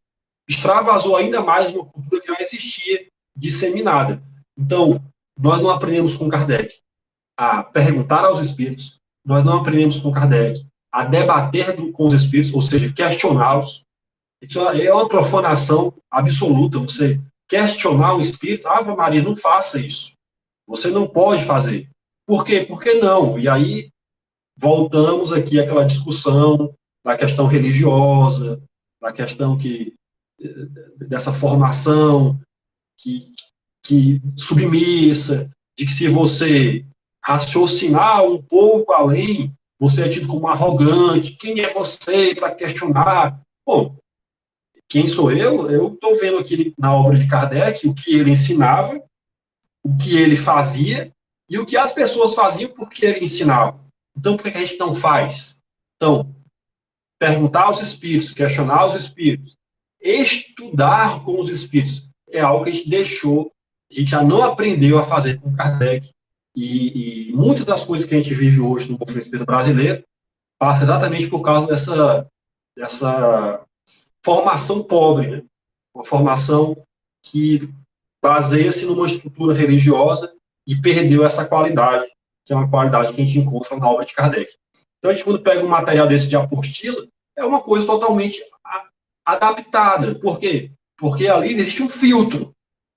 S2: extravasou ainda mais uma cultura que já existia, disseminada. Então, nós não aprendemos com Kardec a perguntar aos espíritos, nós não aprendemos com Kardec a debater com os espíritos, ou seja, questioná-los. Isso é uma profanação absoluta, você questionar um espírito, Ave Maria, não faça isso. Você não pode fazer. Por quê? Por que não? E aí voltamos aqui àquela discussão da questão religiosa, da questão dessa formação que submissa, de que se você raciocinar um pouco além, você é tido como arrogante. Quem é você para questionar? Bom, quem sou eu? Eu estou vendo aqui na obra de Kardec o que ele ensinava, o que ele fazia e o que as pessoas faziam porque ele ensinava. Então, por que a gente não faz? Então, perguntar aos espíritos, questionar os espíritos, estudar com os espíritos, é algo que a gente deixou, a gente já não aprendeu a fazer com Kardec. E muitas das coisas que a gente vive hoje no movimento espírita brasileiro passa exatamente por causa dessa formação pobre, né? Uma formação que baseia-se numa estrutura religiosa e perdeu essa qualidade, que é uma qualidade que a gente encontra na obra de Kardec. Então, a gente, quando pega um material desse de apostila, é uma coisa totalmente adaptada. Por quê? Porque ali existe um filtro.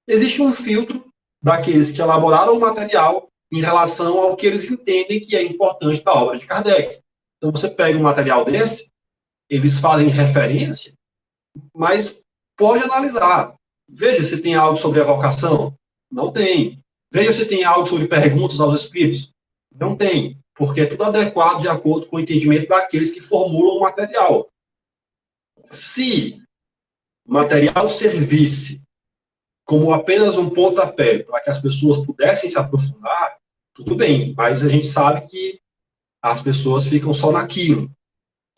S2: Existe um filtro daqueles que elaboraram o material em relação ao que eles entendem que é importante da obra de Kardec. Então, você pega um material desse, eles fazem referência, mas pode analisar. Veja se tem algo sobre evocação. Não tem. Veja se tem algo sobre perguntas aos espíritos. Não tem. Porque é tudo adequado de acordo com o entendimento daqueles que formulam o material. Se o material servisse como apenas um pontapé para que as pessoas pudessem se aprofundar, tudo bem, mas a gente sabe que as pessoas ficam só naquilo.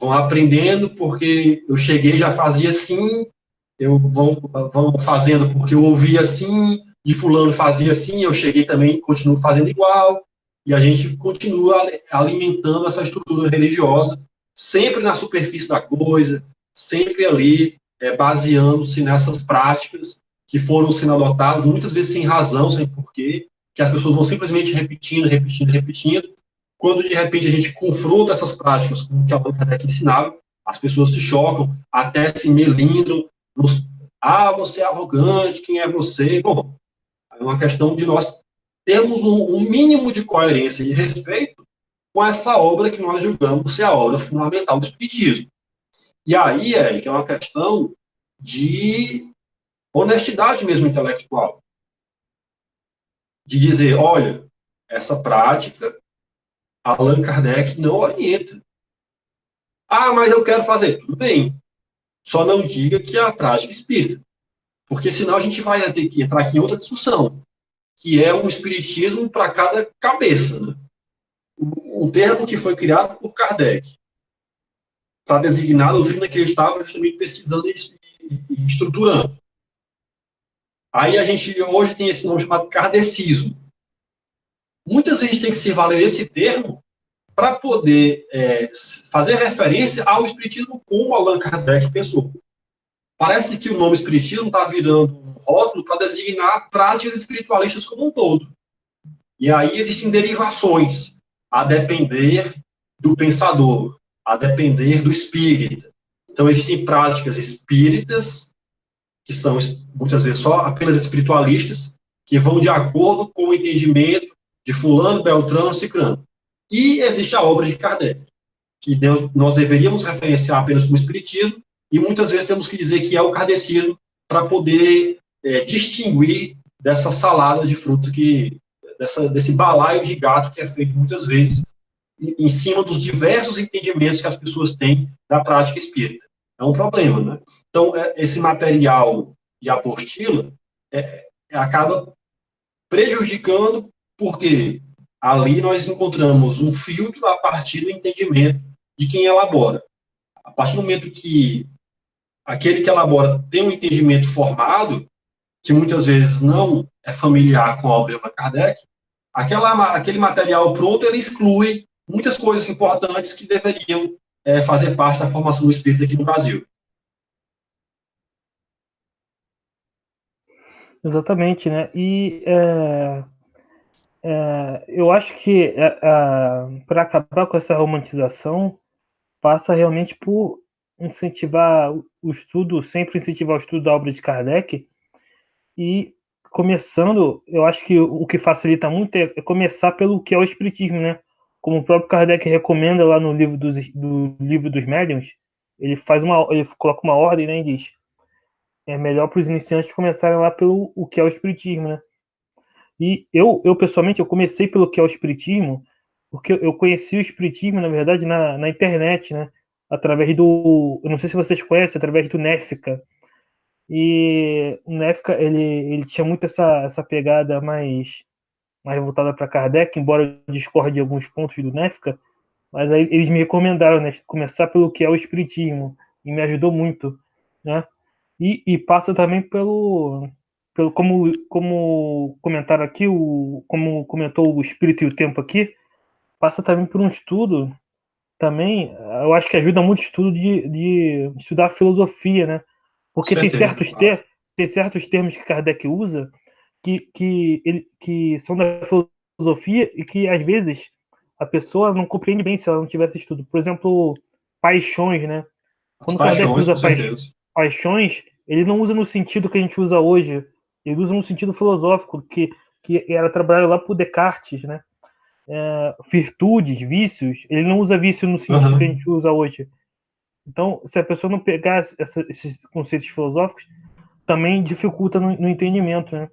S2: Vão aprendendo porque eu cheguei já fazia assim, vão fazendo porque eu ouvi assim, e fulano fazia assim, eu cheguei também, continuo fazendo igual, e a gente continua alimentando essa estrutura religiosa, sempre na superfície da coisa, sempre ali, baseando-se nessas práticas que foram sendo adotadas, muitas vezes sem razão, sem porquê, que as pessoas vão simplesmente repetindo, repetindo, repetindo. Quando, de repente, a gente confronta essas práticas com o que a Allan Kardec ensinava, as pessoas se chocam, até se melindram, você é arrogante, quem é você? Bom, é uma questão de nós termos um mínimo de coerência e respeito com essa obra que nós julgamos ser a obra fundamental do Espiritismo. E aí, Eric, é uma questão de honestidade mesmo intelectual. De dizer, olha, essa prática, Allan Kardec não orienta. Ah, mas eu quero fazer. Tudo bem. Só não diga que é a prática espírita. Porque senão a gente vai ter que entrar aqui em outra discussão, que é um espiritismo para cada cabeça. Né? Um termo que foi criado por Kardec para designar a doutrina que ele estava justamente pesquisando e estruturando. Aí a gente hoje tem esse nome chamado kardecismo. Muitas vezes a gente tem que se valer desse termo para poder fazer referência ao espiritismo como Allan Kardec pensou. Parece que o nome espiritismo está virando um rótulo para designar práticas espiritualistas como um todo. E aí existem derivações, a depender do pensador, a depender do espírita. Então existem práticas espíritas, que são muitas vezes só apenas espiritualistas, que vão de acordo com o entendimento de fulano, beltrano, cicrano. E existe a obra de Kardec, que nós deveríamos referenciar apenas como espiritismo, e muitas vezes temos que dizer que é o kardecismo para poder distinguir dessa salada de fruto, desse balaio de gato que é feito muitas vezes em cima dos diversos entendimentos que as pessoas têm da prática espírita. É um problema, né? Então, esse material de apostila acaba prejudicando, porque ali nós encontramos um filtro a partir do entendimento de quem elabora. A partir do momento que aquele que elabora tem um entendimento formado, que muitas vezes não é familiar com a obra de Kardec, aquele material pronto, ele exclui muitas coisas importantes que deveriam fazer parte da formação do espírito aqui no Brasil.
S1: Exatamente, né? E eu acho que para acabar com essa romantização, passa realmente por incentivar o estudo, sempre incentivar o estudo da obra de Kardec, e começando, eu acho que o que facilita muito é começar pelo que é o Espiritismo, né? Como o próprio Kardec recomenda lá no livro dos Médiuns, ele coloca uma ordem, né, e diz: é melhor para os iniciantes começarem lá pelo o que é o Espiritismo, né? E eu pessoalmente, eu comecei pelo que é o Espiritismo, porque eu conheci o Espiritismo, na verdade, na internet, né? Através eu não sei se vocês conhecem, através do Néfica. E o Néfica, ele tinha muito essa pegada mais voltada para Kardec, embora eu discorde de alguns pontos do Néfica, mas aí eles me recomendaram, né, começar pelo que é o Espiritismo, e me ajudou muito, né? E passa também pelo como comentaram aqui, como comentou o Espírito e o Tempo aqui, passa também por um estudo, também, eu acho que ajuda muito o estudo de estudar filosofia, né? Porque
S2: Certeza, claro.
S1: tem certos termos que Kardec usa que são da filosofia e que, às vezes, a pessoa não compreende bem se ela não tivesse estudo. Por exemplo, paixões, né?
S2: As
S1: Quando Kardec
S2: paixões,
S1: usa
S2: com certeza.
S1: paixões, ele não usa no sentido que a gente usa hoje, ele usa no sentido filosófico, que era trabalhado lá por Descartes, né? Virtudes, vícios, ele não usa vício no sentido que a
S2: Uhum.
S1: gente usa hoje. Então, se a pessoa não pegar esses conceitos filosóficos, também dificulta no entendimento, né?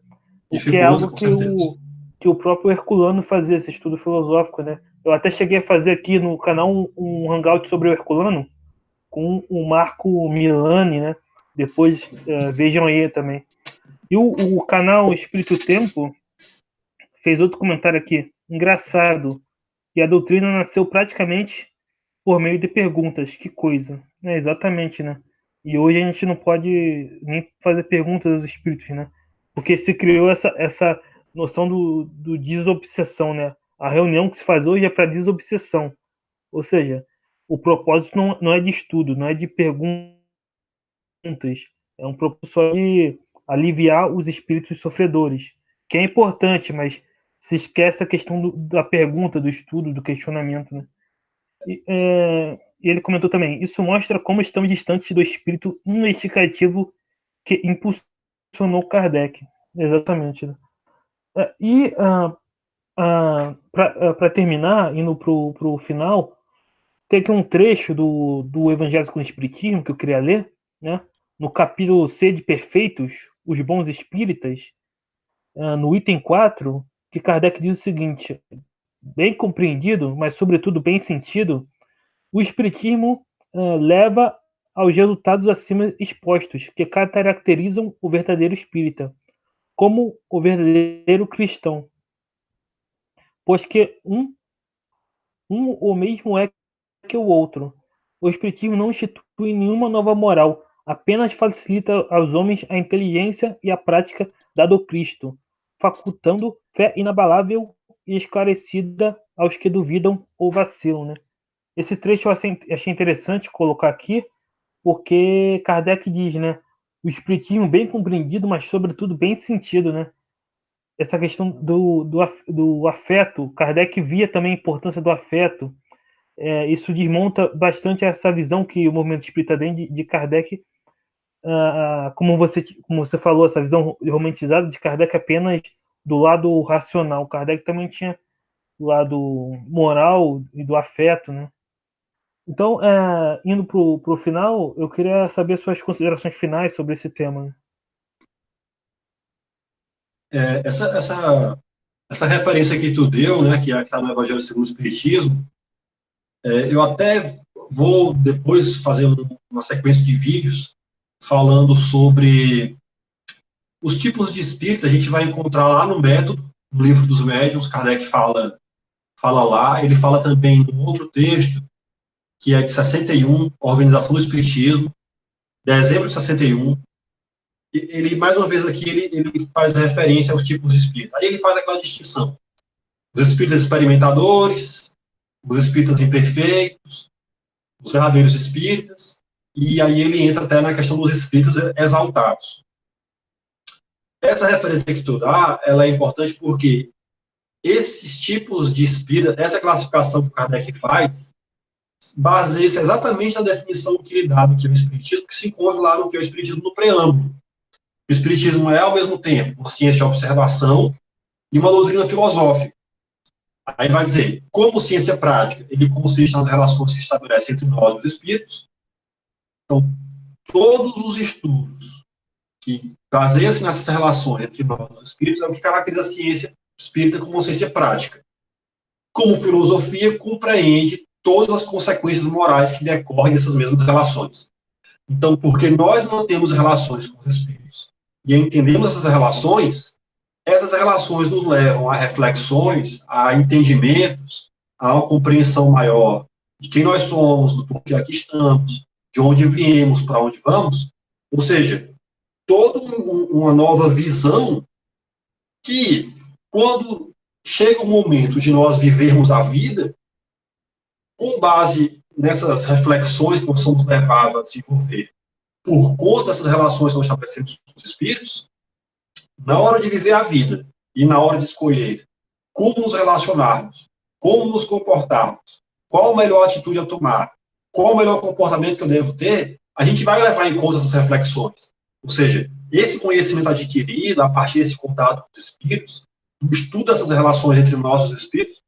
S1: O que é
S2: Dificulta,
S1: algo
S2: com certeza.
S1: que o próprio Herculano fazia, esse estudo filosófico, né? Eu até cheguei a fazer aqui no canal um hangout sobre o Herculano, com o Marco Milani, né? Depois vejam aí também. E o canal Espírito Tempo fez outro comentário aqui, engraçado, e a doutrina nasceu praticamente por meio de perguntas, que coisa. É, exatamente, né? E hoje a gente não pode nem fazer perguntas aos espíritos, né? Porque se criou essa noção do desobsessão, né? A reunião que se faz hoje é para desobsessão. Ou seja, o propósito não é de estudo, não é de perguntas, é um propósito só de aliviar os espíritos sofredores, que é importante, mas se esquece a questão da pergunta, do estudo, do questionamento, né? E ele comentou também: isso mostra como estamos distantes do espírito investigativo que impulsionou Kardec. Exatamente. Né? E para terminar, indo para o final, tem aqui um trecho do Evangelho com o Espiritismo que eu queria ler, né? No capítulo C de Perfeitos, os Bons Espíritas, no item 4, que Kardec diz o seguinte: bem compreendido, mas sobretudo bem sentido, o Espiritismo leva aos resultados acima expostos, que caracterizam o verdadeiro espírita, como o verdadeiro cristão, pois que um o mesmo é que o outro. O Espiritismo não institui nenhuma nova moral, apenas facilita aos homens a inteligência e a prática da do Cristo, facultando fé inabalável e esclarecida aos que duvidam ou vacilam. Né? Esse trecho eu achei interessante colocar aqui, porque Kardec diz, né? O espiritismo bem compreendido, mas sobretudo bem sentido, né? Essa questão do afeto, Kardec via também a importância do afeto. Isso desmonta bastante essa visão que o movimento espírita tem de Kardec, como você falou, essa visão romantizada de Kardec apenas do lado racional. Kardec também tinha do lado moral e do afeto, né? Então, indo para o final, eu queria saber suas considerações finais sobre esse tema. Né?
S2: Essa referência que tu deu, né, que está no Evangelho segundo o Espiritismo, eu até vou depois fazer uma sequência de vídeos falando sobre os tipos de espírito. A gente vai encontrar lá no Método, no Livro dos Médiuns, Kardec fala lá. Ele fala também num outro texto, que é de 61, Organização do Espiritismo, dezembro de 61. Ele, mais uma vez aqui, ele faz referência aos tipos de espírito. Aí ele faz aquela distinção. Os espíritos experimentadores, os espíritas imperfeitos, os verdadeiros espíritas, e aí ele entra até na questão dos espíritas exaltados. Essa referência que tu dá, ela é importante porque esses tipos de espírito, essa classificação que o Kardec faz, baseia-se exatamente na definição que ele dá do que é o espiritismo, que se encontra lá no que é o espiritismo no preâmbulo. O espiritismo é, ao mesmo tempo, uma ciência de observação e uma doutrina filosófica. Aí vai dizer, como ciência prática, ele consiste nas relações que estabelece entre nós, os espíritos. Então, todos os estudos que baseiam-se nessas relações entre nós, os espíritos, é o que caracteriza a ciência espírita como uma ciência prática. Como filosofia, compreende todas as consequências morais que decorrem dessas mesmas relações. Então, porque nós não temos relações com os espíritos e entendemos essas relações nos levam a reflexões, a entendimentos, a uma compreensão maior de quem nós somos, do porquê aqui estamos, de onde viemos, para onde vamos. Ou seja, toda uma nova visão que, quando chega o momento de nós vivermos a vida, com base nessas reflexões que nós somos levados a desenvolver, por conta dessas relações que nós estabelecemos com os espíritos, na hora de viver a vida e na hora de escolher como nos relacionarmos, como nos comportarmos, qual a melhor atitude a tomar, qual o melhor comportamento que eu devo ter, a gente vai levar em conta essas reflexões. Ou seja, esse conhecimento adquirido a partir desse contato com os espíritos, do estudo dessas relações entre nós e os espíritos,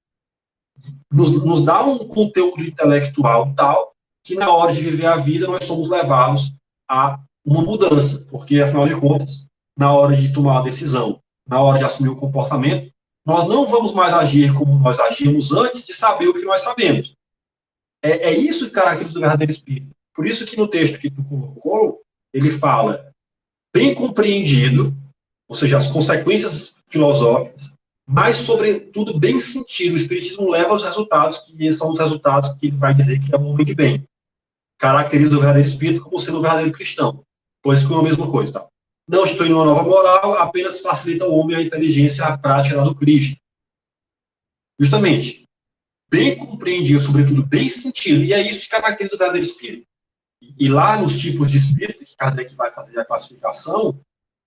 S2: nos dá um conteúdo intelectual tal que na hora de viver a vida nós somos levados a uma mudança, porque afinal de contas, na hora de tomar uma decisão, na hora de assumir o comportamento, nós não vamos mais agir como nós agíamos antes de saber o que nós sabemos. É isso que caracteriza o verdadeiro espírito. Por isso que no texto que tu colocou, ele fala bem compreendido, ou seja, as consequências filosóficas, mas, sobretudo, bem sentido. O Espiritismo leva aos resultados, que são os resultados que ele vai dizer que é um homem de bem. Caracteriza o verdadeiro espírito como sendo o verdadeiro cristão. Pois que é a mesma coisa. Tá? Não institui uma nova moral, apenas facilita ao homem a inteligência, a prática do Cristo. Justamente. Bem compreendido, sobretudo, bem sentido. E é isso que caracteriza o verdadeiro espírito. E lá nos tipos de espírito, que Kardec vai fazer a classificação,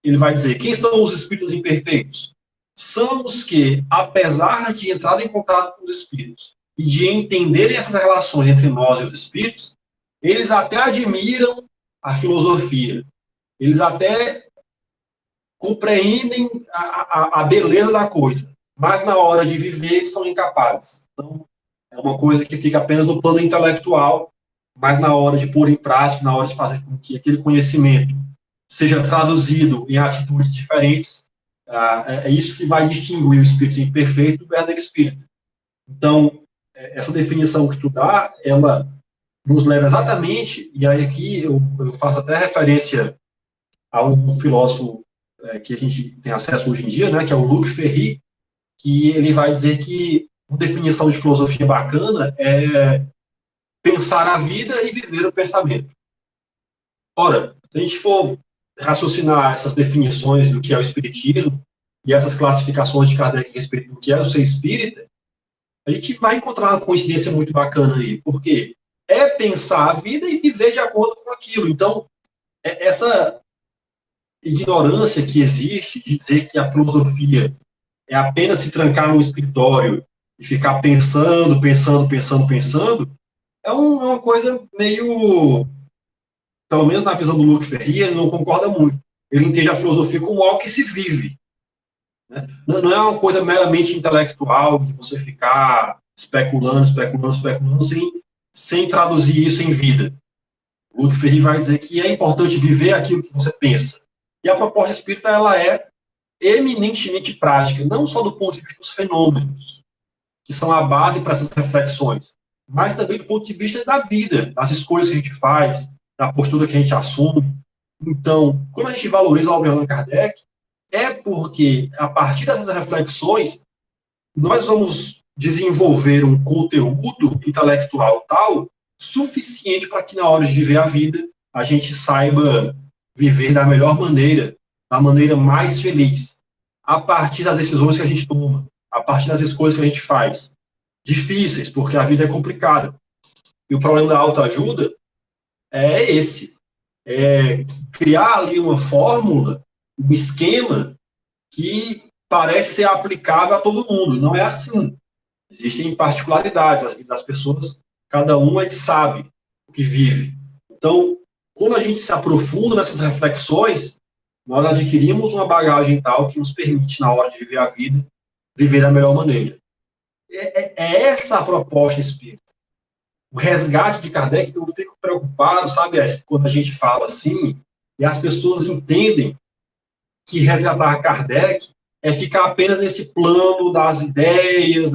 S2: ele vai dizer, quem são os espíritos imperfeitos? São os que, apesar de entrar em contato com os espíritos e de entenderem essas relações entre nós e os espíritos, eles até admiram a filosofia, eles até compreendem a beleza da coisa, mas na hora de viver são incapazes. Então, é uma coisa que fica apenas no plano intelectual, mas na hora de pôr em prática, na hora de fazer com que aquele conhecimento seja traduzido em atitudes diferentes, é isso que vai distinguir o espírito imperfeito do verdadeiro espírito. Então, essa definição que tu dá, ela nos leva exatamente, e aí aqui eu faço até referência a um filósofo que a gente tem acesso hoje em dia, né, que é o Luc Ferry, que ele vai dizer que uma definição de filosofia bacana é pensar a vida e viver o pensamento. Ora, se a gente for raciocinar essas definições do que é o espiritismo e essas classificações de Kardec a respeito do que é o ser espírita, a gente vai encontrar uma coincidência muito bacana aí, porque é pensar a vida e viver de acordo com aquilo. Então, essa ignorância que existe de dizer que a filosofia é apenas se trancar no escritório e ficar pensando, é uma coisa meio, pelo menos na visão do Luc Ferry, ele não concorda muito. Ele entende a filosofia como algo que se vive. Né? Não é uma coisa meramente intelectual, de você ficar especulando, sem traduzir isso em vida. O Luc Ferry vai dizer que é importante viver aquilo que você pensa. E a proposta espírita, ela é eminentemente prática, não só do ponto de vista dos fenômenos, que são a base para essas reflexões, mas também do ponto de vista da vida, das escolhas que a gente faz, da postura que a gente assume. Então, quando a gente valoriza a obra de Allan Kardec, é porque, a partir dessas reflexões, nós vamos desenvolver um conteúdo intelectual tal, suficiente para que, na hora de viver a vida, a gente saiba viver da melhor maneira, da maneira mais feliz, a partir das decisões que a gente toma, a partir das escolhas que a gente faz. Difíceis, porque a vida é complicada. E o problema da autoajuda é esse. É criar ali uma fórmula, um esquema que parece ser aplicável a todo mundo. Não é assim. Existem particularidades. As vidas das pessoas, cada um é que sabe o que vive. Então, quando a gente se aprofunda nessas reflexões, nós adquirimos uma bagagem tal que nos permite, na hora de viver a vida, viver da melhor maneira. É essa a proposta espírita. O resgate de Kardec, eu fico preocupado, sabe, Eric, quando a gente fala assim, e as pessoas entendem que resgatar Kardec é ficar apenas nesse plano das ideias,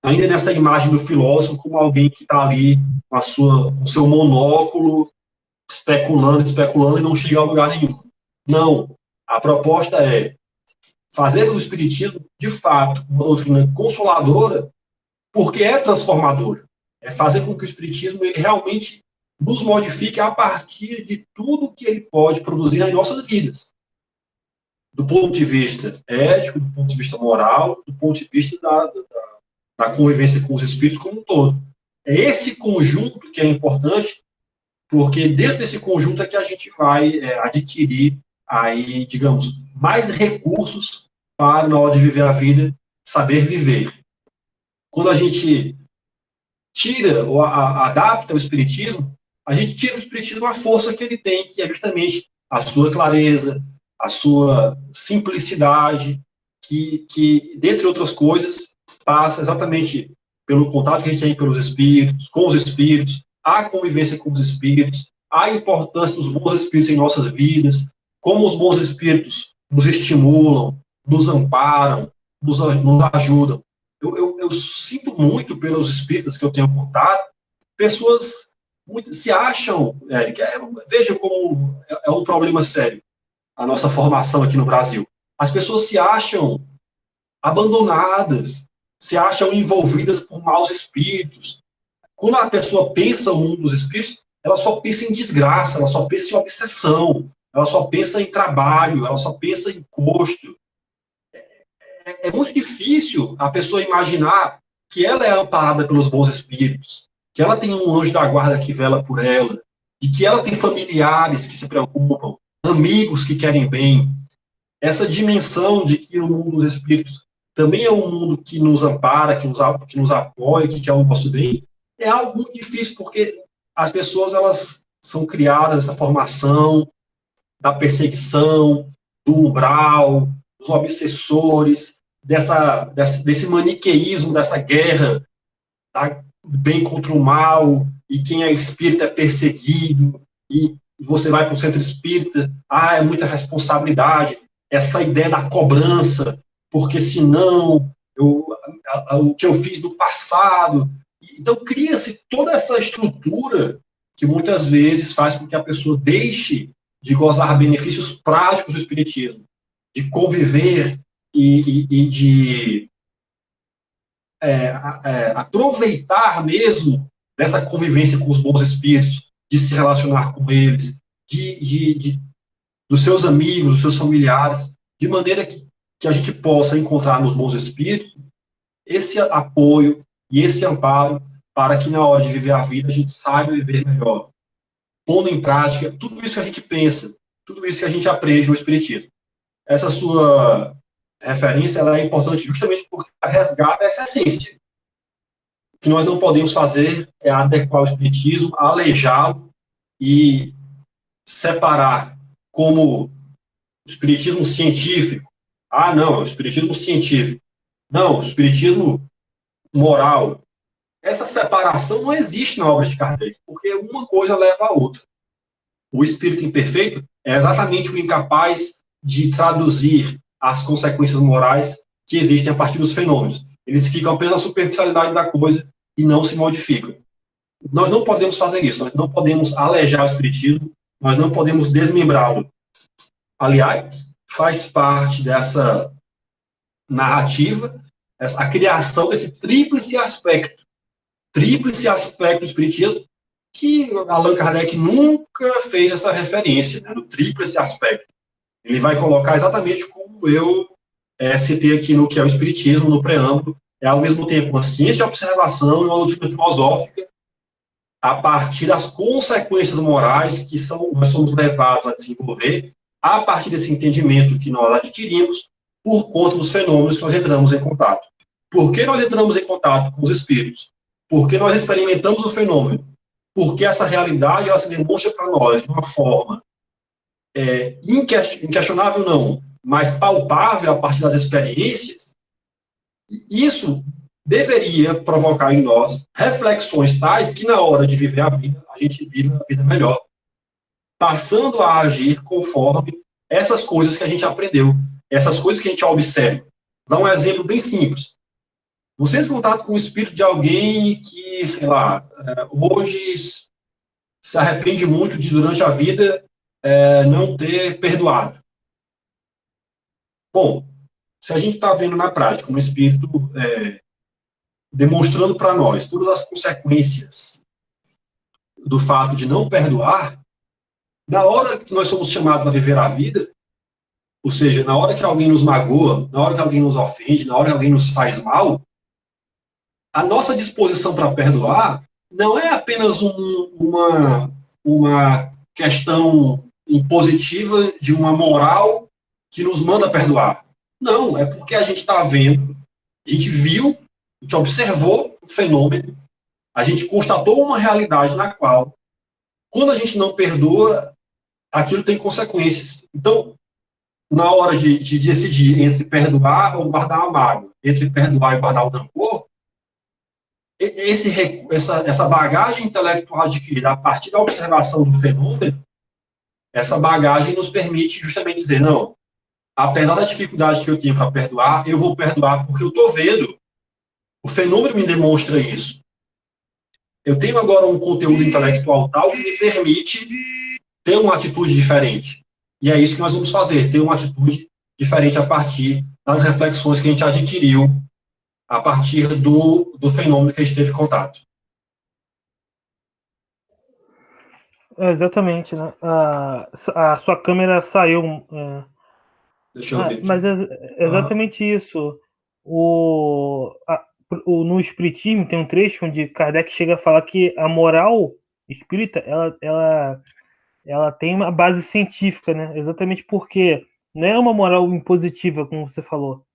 S2: ainda nessa imagem do filósofo como alguém que está ali com o seu monóculo, especulando e não chega a lugar nenhum. Não. A proposta é fazer do Espiritismo, de fato, uma doutrina consoladora, porque é transformadora. É fazer com que o Espiritismo ele realmente nos modifique a partir de tudo que ele pode produzir nas nossas vidas. Do ponto de vista ético, do ponto de vista moral, do ponto de vista da convivência com os espíritos como um todo. É esse conjunto que é importante, porque dentro desse conjunto é que a gente vai adquirir aí, digamos, mais recursos para, na hora de viver a vida, saber viver. Quando a gente tira ou adapta o espiritismo, a gente tira o espiritismo a força que ele tem, que é justamente a sua clareza, a sua simplicidade, que dentre outras coisas, passa exatamente pelo contato que a gente tem pelos espíritos, com os espíritos, a convivência com os espíritos, a importância dos bons espíritos em nossas vidas, como os bons espíritos nos estimulam, nos amparam, nos ajudam. Eu sinto muito pelos espíritas que eu tenho contato, pessoas se acham, Eric, veja como é um problema sério a nossa formação aqui no Brasil. As pessoas se acham abandonadas, se acham envolvidas por maus espíritos. Quando a pessoa pensa no mundo dos espíritos, ela só pensa em desgraça, ela só pensa em obsessão, ela só pensa em trabalho, ela só pensa em custo. É muito difícil a pessoa imaginar que ela é amparada pelos bons espíritos, que ela tem um anjo da guarda que vela por ela, e que ela tem familiares que se preocupam, amigos que querem bem. Essa dimensão de que o mundo dos espíritos também é um mundo que nos ampara, que nos apoia, que quer o nosso bem, é algo muito difícil, porque as pessoas elas são criadas essa formação da perseguição, do umbral, dos obsessores, desse maniqueísmo, dessa guerra, tá? Bem contra o mal, e quem é espírita é perseguido, e você vai para o centro espírita, é muita responsabilidade, essa ideia da cobrança, porque senão o que eu fiz no passado. Então cria-se toda essa estrutura que muitas vezes faz com que a pessoa deixe de gozar benefícios práticos do espiritismo, de conviver e de aproveitar mesmo dessa convivência com os bons espíritos, de se relacionar com eles, dos seus amigos, dos seus familiares, de maneira que a gente possa encontrar nos bons espíritos esse apoio e esse amparo para que na hora de viver a vida a gente saiba viver melhor, pondo em prática tudo isso que a gente pensa, tudo isso que a gente aprende no espiritismo. Essa sua referência ela é importante justamente porque resgata essa essência. O que nós não podemos fazer é adequar o espiritismo, aleijá-lo e separar como o espiritismo científico. Não, é o espiritismo científico. Não, o espiritismo moral. Essa separação não existe na obra de Kardec, porque uma coisa leva a outra. O espírito imperfeito é exatamente o incapaz de traduzir as consequências morais que existem a partir dos fenômenos. Eles ficam apenas na superficialidade da coisa e não se modificam. Nós não podemos fazer isso, nós não podemos aleijar o espiritismo, nós não podemos desmembrá-lo. Aliás, faz parte dessa narrativa a criação desse tríplice aspecto do espiritismo, que Allan Kardec nunca fez essa referência, né, no tríplice aspecto. Ele vai colocar exatamente como eu citei aqui no que é o espiritismo, no preâmbulo, é ao mesmo tempo uma ciência de observação e uma doutrina filosófica a partir das consequências morais que nós somos levados a desenvolver a partir desse entendimento que nós adquirimos por conta dos fenômenos que nós entramos em contato. Por que nós entramos em contato com os espíritos? Porque nós experimentamos o fenômeno. Porque essa realidade ela se demonstra para nós de uma forma inquestionável, não, mas palpável a partir das experiências. E isso deveria provocar em nós reflexões tais que, na hora de viver a vida, a gente vive a vida melhor, passando a agir conforme essas coisas que a gente aprendeu, essas coisas que a gente observa. Vou dar um exemplo bem simples. Você entra em contato com o espírito de alguém que, sei lá, hoje se arrepende muito de, durante a vida, não ter perdoado. Bom, se a gente está vendo na prática um espírito demonstrando para nós todas as consequências do fato de não perdoar, na hora que nós somos chamados a viver a vida, ou seja, na hora que alguém nos magoa, na hora que alguém nos ofende, na hora que alguém nos faz mal, a nossa disposição para perdoar não é apenas uma questão impositiva de uma moral que nos manda perdoar. Não, é porque a gente está vendo, a gente viu, a gente observou o fenômeno, a gente constatou uma realidade na qual, quando a gente não perdoa, aquilo tem consequências. Então, na hora de decidir entre perdoar ou guardar a mágoa, entre perdoar e guardar o rancor, essa bagagem intelectual adquirida a partir da observação do fenômeno, essa bagagem nos permite justamente dizer, não, apesar da dificuldade que eu tinha para perdoar, eu vou perdoar porque eu estou vendo. O fenômeno me demonstra isso. Eu tenho agora um conteúdo intelectual tal que me permite ter uma atitude diferente. E é isso que nós vamos fazer, ter uma atitude diferente a partir das reflexões que a gente adquiriu a partir do fenômeno que a gente teve contato.
S1: Exatamente, né? A sua câmera saiu.
S2: Deixa eu ver
S1: Mas
S2: aqui.
S1: é exatamente isso. O, a- no Espiritismo tem um trecho onde Kardec chega a falar que a moral espírita ela tem uma base científica, né? Exatamente porque não é uma moral impositiva, como você falou.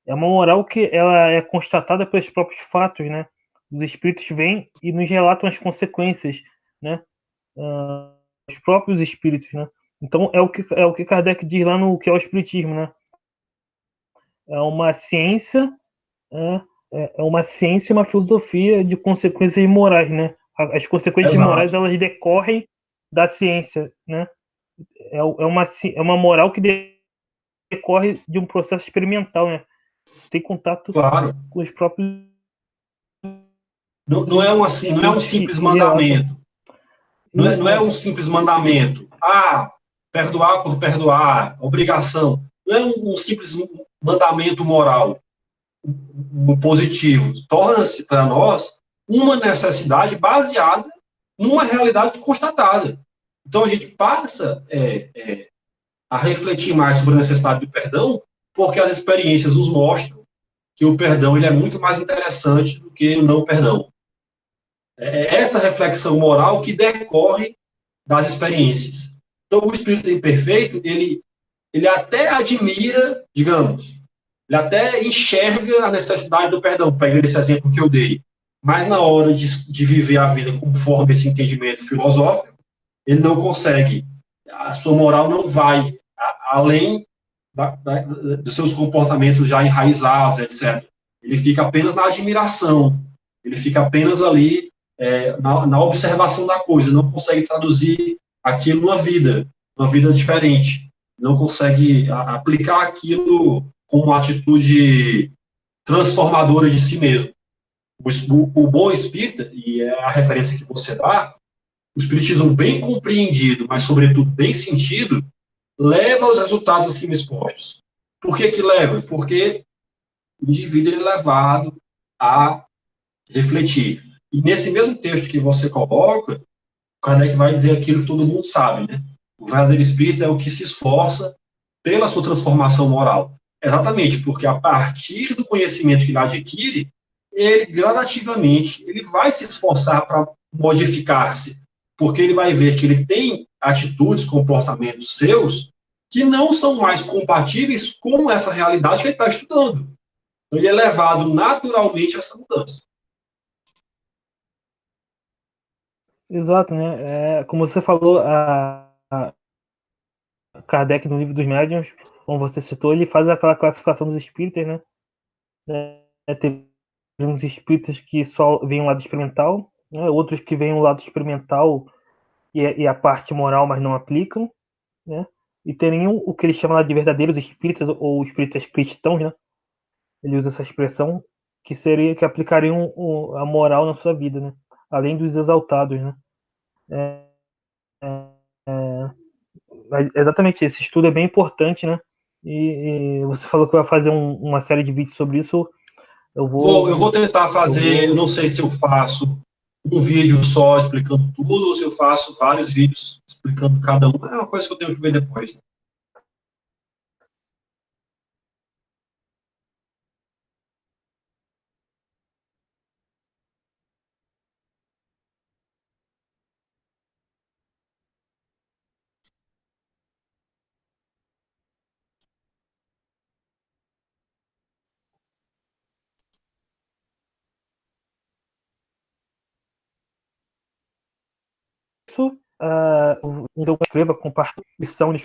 S1: É uma moral que ela é constatada pelos próprios fatos, né? Os espíritos vêm e nos relatam as consequências, né? Os próprios espíritos, né? Então é o que Kardec diz lá no que é o espiritismo, né? É uma ciência, é, é uma ciência e uma filosofia de consequências morais, né? As consequências morais
S2: Exato.
S1: elas decorrem da ciência, né? É uma moral que decorre de um processo experimental, né? Você tem contato
S2: Claro.
S1: com os próprios
S2: Não, não é um assim, não é um
S1: espíritos
S2: simples
S1: que relatam.
S2: mandamento. Não é
S1: E,
S2: um simples mandamento. Ah, perdoar por perdoar, obrigação. Não é um simples mandamento moral positivo. Torna-se para nós uma necessidade baseada numa realidade constatada. Então a gente passa a refletir mais sobre a necessidade do perdão, porque as experiências nos mostram que o perdão ele é muito mais interessante do que o não perdão. É essa reflexão moral que decorre das experiências. Então, o espírito imperfeito, ele até admira, digamos, ele até enxerga a necessidade do perdão, pegando esse exemplo que eu dei. Mas na hora de viver a vida conforme esse entendimento filosófico, ele não consegue. A sua moral não vai além dos seus comportamentos já enraizados, etc. Ele fica apenas na admiração, ele fica apenas ali na observação da coisa, não consegue traduzir aquilo numa vida diferente, não consegue aplicar aquilo com uma atitude transformadora de si mesmo. O bom espírita, e é a referência que você dá, o espiritismo bem compreendido, mas sobretudo bem sentido, leva aos resultados acima expostos. Por que que leva? Porque o indivíduo é levado a refletir. E nesse mesmo texto que você coloca, o Kardec vai dizer aquilo que todo mundo sabe, né? O verdadeiro espírito é o que se esforça pela sua transformação moral. Exatamente, porque a partir do conhecimento que ele adquire, ele gradativamente ele vai se esforçar para modificar-se, porque ele vai ver que ele tem atitudes, comportamentos seus que não são mais compatíveis com essa realidade que ele está estudando. Então, ele é levado naturalmente a essa mudança.
S1: exato, né? Como você falou, a Kardec no livro dos médiuns, como você citou, ele faz aquela classificação dos espíritas, né? Tem uns espíritas que só veem um lado experimental, né? Outros que veem um lado experimental e a parte moral, mas não aplicam, né? E teriam o que ele chama lá de verdadeiros espíritas ou espíritas cristãos, né? Ele usa essa expressão que seria que aplicariam a moral na sua vida, né? Além dos exaltados, né? Mas exatamente, esse estudo é bem importante, né? E você falou que vai fazer uma série de vídeos sobre isso. Eu
S2: Eu vou
S1: vou,
S2: tentar
S1: eu
S2: fazer, eu
S1: vou.
S2: não sei se eu faço um vídeo só explicando tudo ou se eu faço vários vídeos explicando cada um. É uma coisa que eu tenho que ver depois.
S1: então inscreva, compartilhe,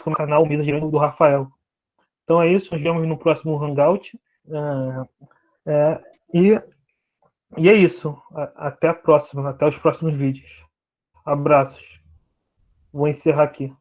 S1: no canal Mesa Girando do Rafael. Então é isso, nos vemos no próximo Hangout. E é isso. Até a próxima, até os próximos vídeos. Abraços. Vou encerrar aqui.